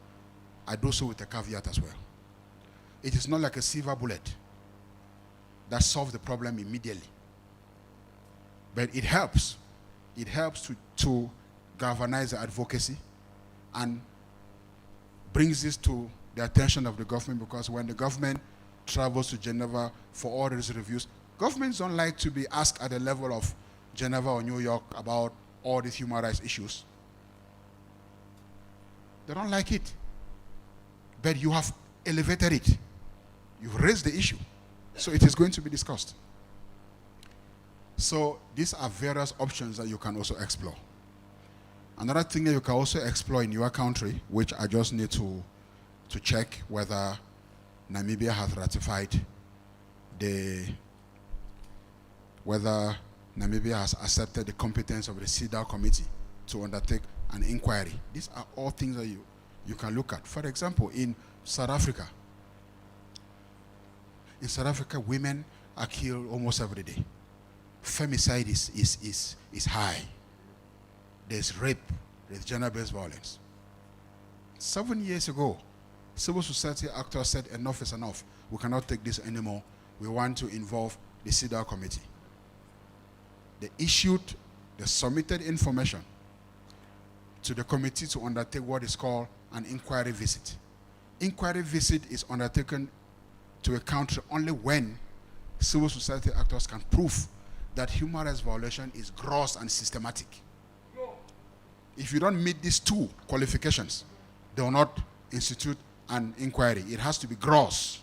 I do so with a caveat as well. It is not like a silver bullet that solves the problem immediately. But it helps. It helps to galvanize the advocacy and brings this to the attention of the government, because when the government travels to Geneva for all these reviews, governments don't like to be asked at the level of Geneva or New York about all these human rights issues. They don't like it. But you have elevated it. You've raised the issue. So it is going to be discussed. So these are various options that you can also explore. Another thing that you can also explore in your country, which I just need to check whether Namibia has ratified whether Namibia has accepted the competence of the CEDAW committee to undertake an inquiry. These are all things that you can look at. For example, in South Africa, women are killed almost every day. Femicide is high. There's rape, there's gender-based violence. 7 years ago, civil society actors said enough is enough. We cannot take this anymore. We want to involve the CEDAW committee. They submitted information to the committee to undertake what is called an inquiry visit. Inquiry visit is undertaken to a country only when civil society actors can prove that human rights violation is gross and systematic. If you don't meet these two qualifications, they will not institute an inquiry. It has to be gross.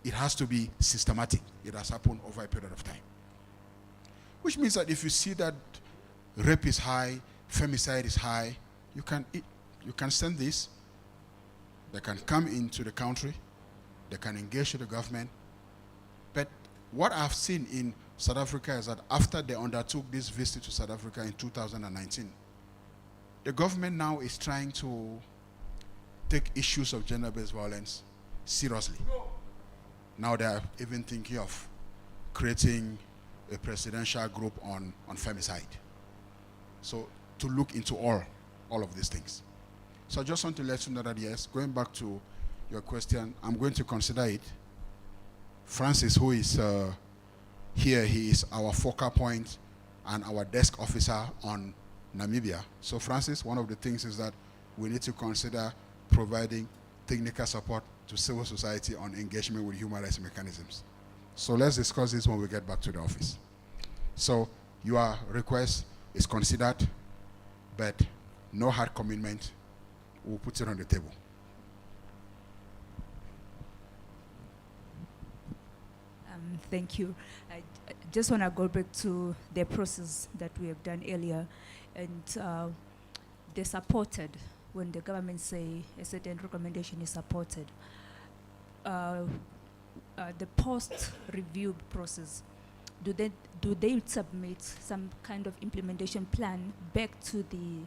It has to be systematic. It has happened over a period of time. Which means that if you see that rape is high, femicide is high, you can send this. They can come into the country. They can engage with the government. But what I've seen in South Africa is that after they undertook this visit to South Africa in 2019, the government now is trying to take issues of gender-based violence seriously. Now they are even thinking of creating a presidential group on femicide. So to look into all of these things. So I just want to let you know that yes, going back to your question, I'm going to consider it. Francis, who is here, he is our focal point and our desk officer on Namibia. So Francis, one of the things is that we need to consider providing technical support to civil society on engagement with human rights mechanisms. So let's discuss this when we get back to the office. So your request is considered, but no hard commitment. We'll put it on the table. Thank you. I just want to go back to the process that we have done earlier, and they supported when the government say a certain recommendation is supported. The post-review process, do they submit some kind of implementation plan back to the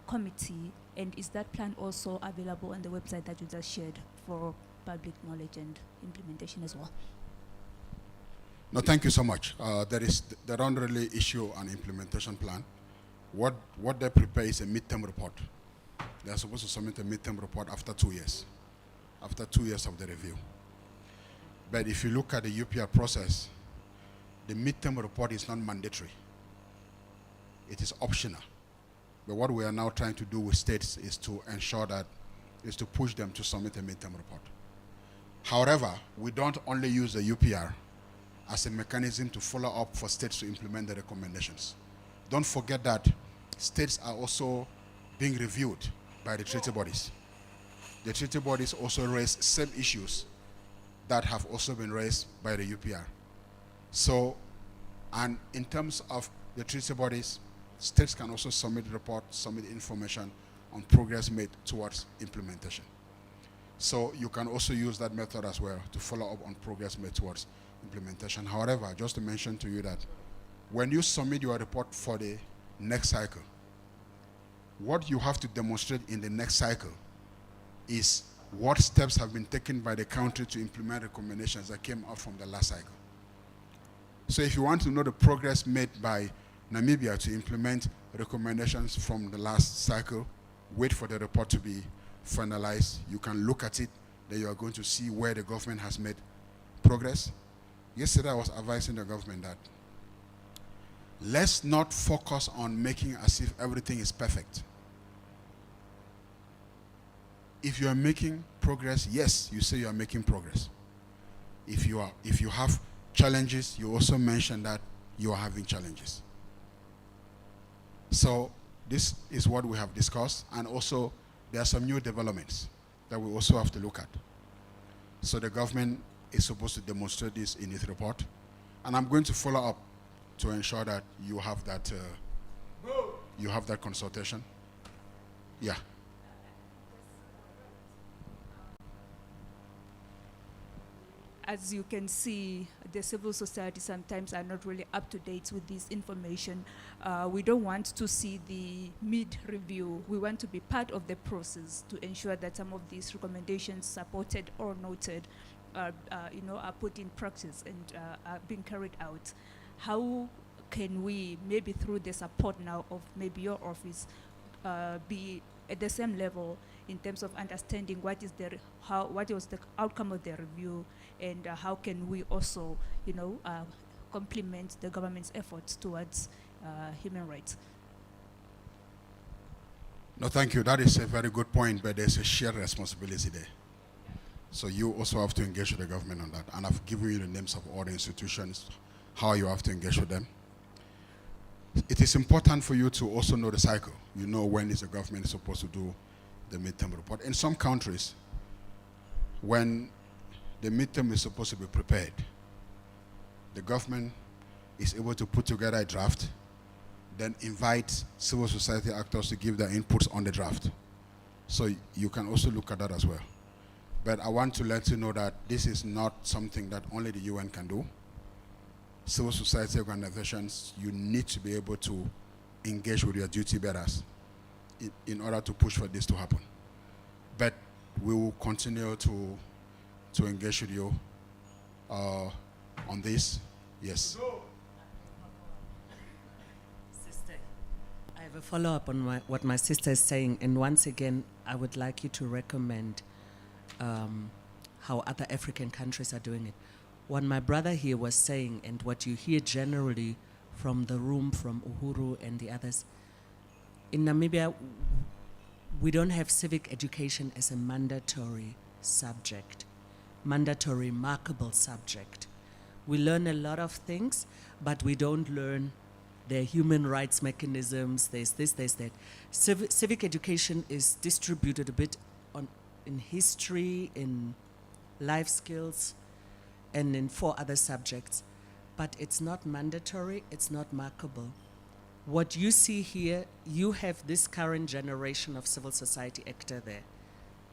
committee, and is that plan also available on the website that you just shared for public knowledge and implementation as well? No, thank you so much. They don't really issue an implementation plan. What they prepare is a midterm report. They're supposed to submit a midterm report after 2 years, after 2 years of the review. But if you look at the UPR process, the midterm report is not mandatory. It is optional. But what we are now trying to do with states is to ensure that, is to push them to submit a midterm report. However, we don't only use the UPR as a mechanism to follow up for states to implement the recommendations. Don't forget that states are also being reviewed by the treaty bodies. The treaty bodies also raise same issues that have also been raised by the UPR. So, and in terms of the treaty bodies, states can also submit reports, submit information on progress made towards implementation. So you can also use that method as well to follow up on progress made towards implementation. However, just to mention to you that when you submit your report for the next cycle, what you have to demonstrate in the next cycle is what steps have been taken by the country to implement recommendations that came out from the last cycle. So if you want to know the progress made by Namibia to implement recommendations from the last cycle, wait for the report to be finalized. You can look at it, then you are going to see where the government has made progress. Yesterday I was advising the government that let's not focus on making as if everything is perfect. if you are making progress, yes, you say you are making progress. If you have challenges, you also mention that you are having challenges. So this is what we have discussed, and also there are some new developments that we also have to look at. So the government is supposed to demonstrate this in its report, and I'm going to follow up to ensure that you have that consultation. Yeah. As you can see, the civil society sometimes are not really up to date with this information. We don't want to see the mid-review. We want to be part of the process to ensure that some of these recommendations, supported or noted, are put in practice and are being carried out. How can we, maybe through the support now of maybe your office, be at the same level in terms of understanding what was the outcome of the review, and how can we also, complement the government's efforts towards human rights? No, thank you. That is a very good point, but there's a shared responsibility there. So you also have to engage with the government on that. And I've given you the names of all the institutions, how you have to engage with them. It is important for you to also know the cycle. You know when is the government supposed to do the midterm report. In some countries, when the midterm is supposed to be prepared, the government is able to put together a draft, then invite civil society actors to give their inputs on the draft. So you can also look at that as well. But I want to let you know that this is not something that only the UN can do. Civil society organizations, you need to be able to engage with your duty bearers in order to push for this to happen. But we will continue to engage with you on this. Yes. Sister, I have a follow-up on what my sister is saying, and once again, I would like you to recommend how other African countries are doing it. What my brother here was saying, and what you hear generally from the room, from Uhuru and the others, in Namibia, we don't have civic education as a mandatory subject, mandatory markable subject. We learn a lot of things, but we don't learn the human rights mechanisms, there's this, there's that. Civic education is distributed a bit in history, in life skills, and in 4 other subjects, but it's not mandatory, it's not markable. What you see here, you have this current generation of civil society actor there.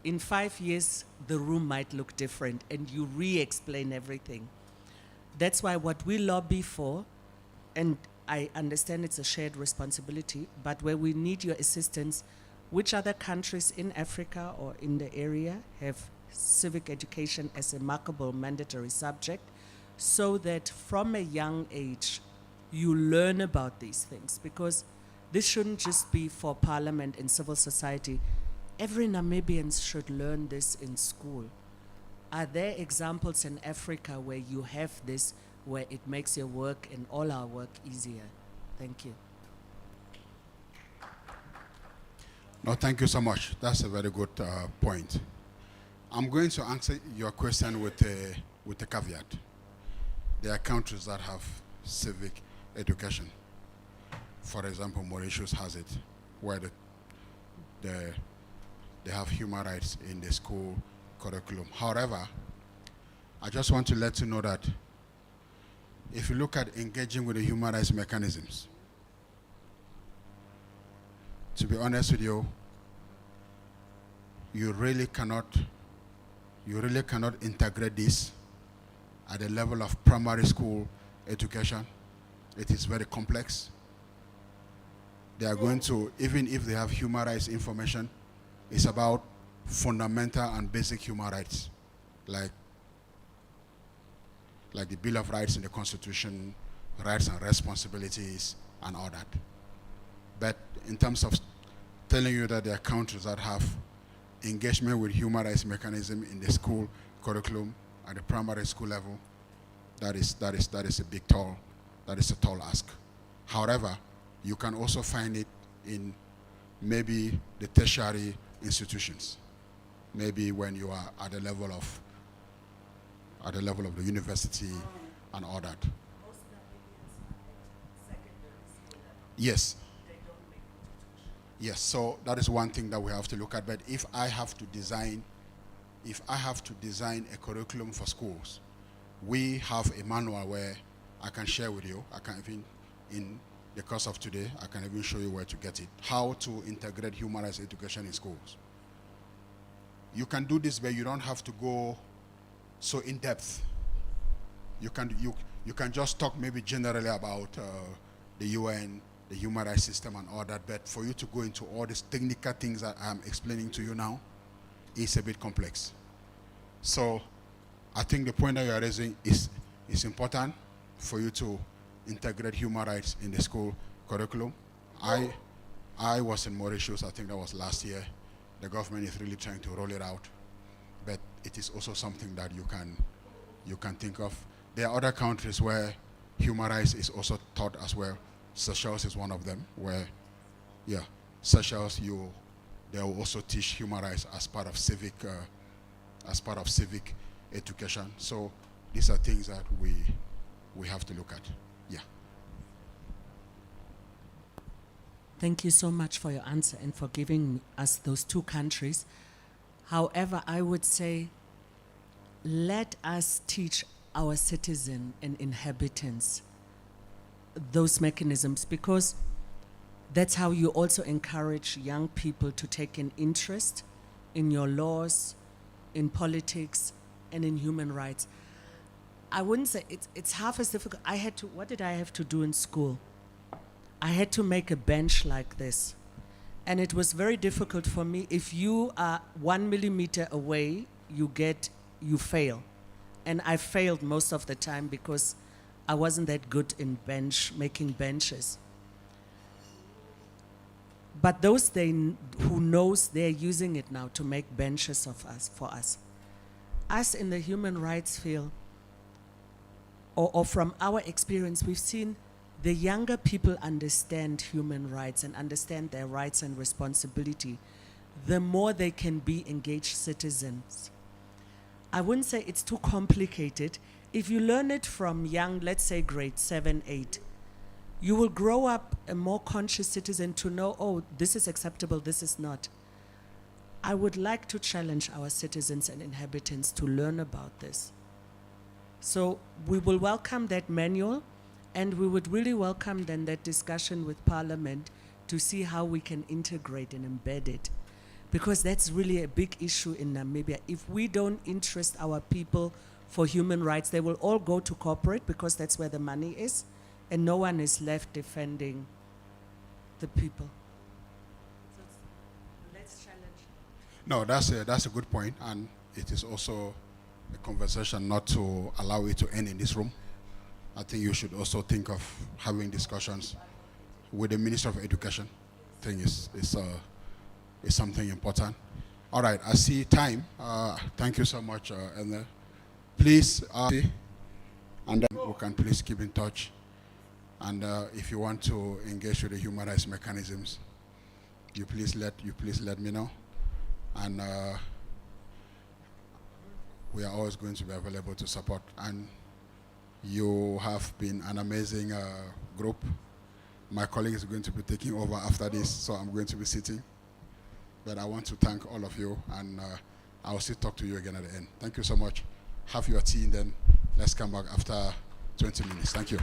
In 5 years, the room might look different, and you re-explain everything. That's why what we lobby for, and I understand it's a shared responsibility, but where we need your assistance, which other countries in Africa or in the area have civic education as a markable mandatory subject, so that from a young age you learn about these things, because this shouldn't just be for parliament and civil society. Every Namibian should learn this in school. Are there examples in Africa where you have this, where it makes your work and all our work easier? Thank you. No, thank you so much. That's a very good point. I'm going to answer your question with a caveat. There are countries that have civic education. For example, Mauritius has it, where they have human rights in the school curriculum. However, I just want to let you know that if you look at engaging with the human rights mechanisms, to be honest with you, you really cannot integrate this at the level of primary school education. It is very complex. They are going to, even if they have human rights information, it's about fundamental and basic human rights, like the Bill of Rights in the Constitution, rights and responsibilities, and all that. But in terms of telling you that there are countries that have engagement with human rights mechanism in the school curriculum at the primary school level, that is a tall ask. However, you can also find it in maybe the tertiary institutions. maybe when you are at the level of the university and all that. Yes. Yes, so that is one thing that we have to look at. But if I have to design a curriculum for schools, we have a manual where I can share with you. I can even, in the course of today, I can even show you where to get it. How to integrate human rights education in schools. You can do this, but you don't have to go so in depth. You can just talk maybe generally about the UN, the human rights system and all that, but for you to go into all these technical things that I'm explaining to you now is a bit complex. So I think the point that you are raising is important for you to integrate human rights in the school curriculum. I was in Mauritius, I think that was last year. The government is really trying to roll it out, but it is also something that you can think of. There are other countries where human rights is also taught as well. Seychelles is one of them, where, yeah, Seychelles, they will also teach human rights as part of civic education. So these are things that we have to look at. Yeah. Thank you so much for your answer and for giving us those two countries. However, I would say, let us teach our citizens and inhabitants those mechanisms, because that's how you also encourage young people to take an interest in your laws, in politics, and in human rights. I wouldn't say it's half as difficult. What did I have to do in school? I had to make a bench like this. And it was very difficult for me. If you are 1 millimeter away, you fail. And I failed most of the time because I wasn't that good in making benches. But those who knows, they're using it now to make benches for us. Us in the human rights field, or from our experience, we've seen the younger people understand human rights and understand their rights and responsibility, the more they can be engaged citizens. I wouldn't say it's too complicated. If you learn it from young, let's say grade 7, 8, you will grow up a more conscious citizen to know, oh, this is acceptable, this is not. I would like to challenge our citizens and inhabitants to learn about this. So we will welcome that manual, and we would really welcome then that discussion with Parliament to see how we can integrate and embed it. Because that's really a big issue in Namibia. If we don't interest our people for human rights, they will all go to corporate because that's where the money is, and no one is left defending the people. So let's challenge. No, that's a good point, and it is also a conversation not to allow it to end in this room. I think you should also think of having discussions with the Minister of Education. I think it's something important. All right, I see time. Thank you so much, Elner. Please, and then we can please keep in touch. And if you want to engage with the human rights mechanisms, you please let me know. And we are always going to be available to support. And you have been an amazing group. My colleague is going to be taking over after this, so I'm going to be sitting. But I want to thank all of you, and I'll still talk to you again at the end. Thank you so much. Have your tea, and then let's come back after 20 minutes. Thank you.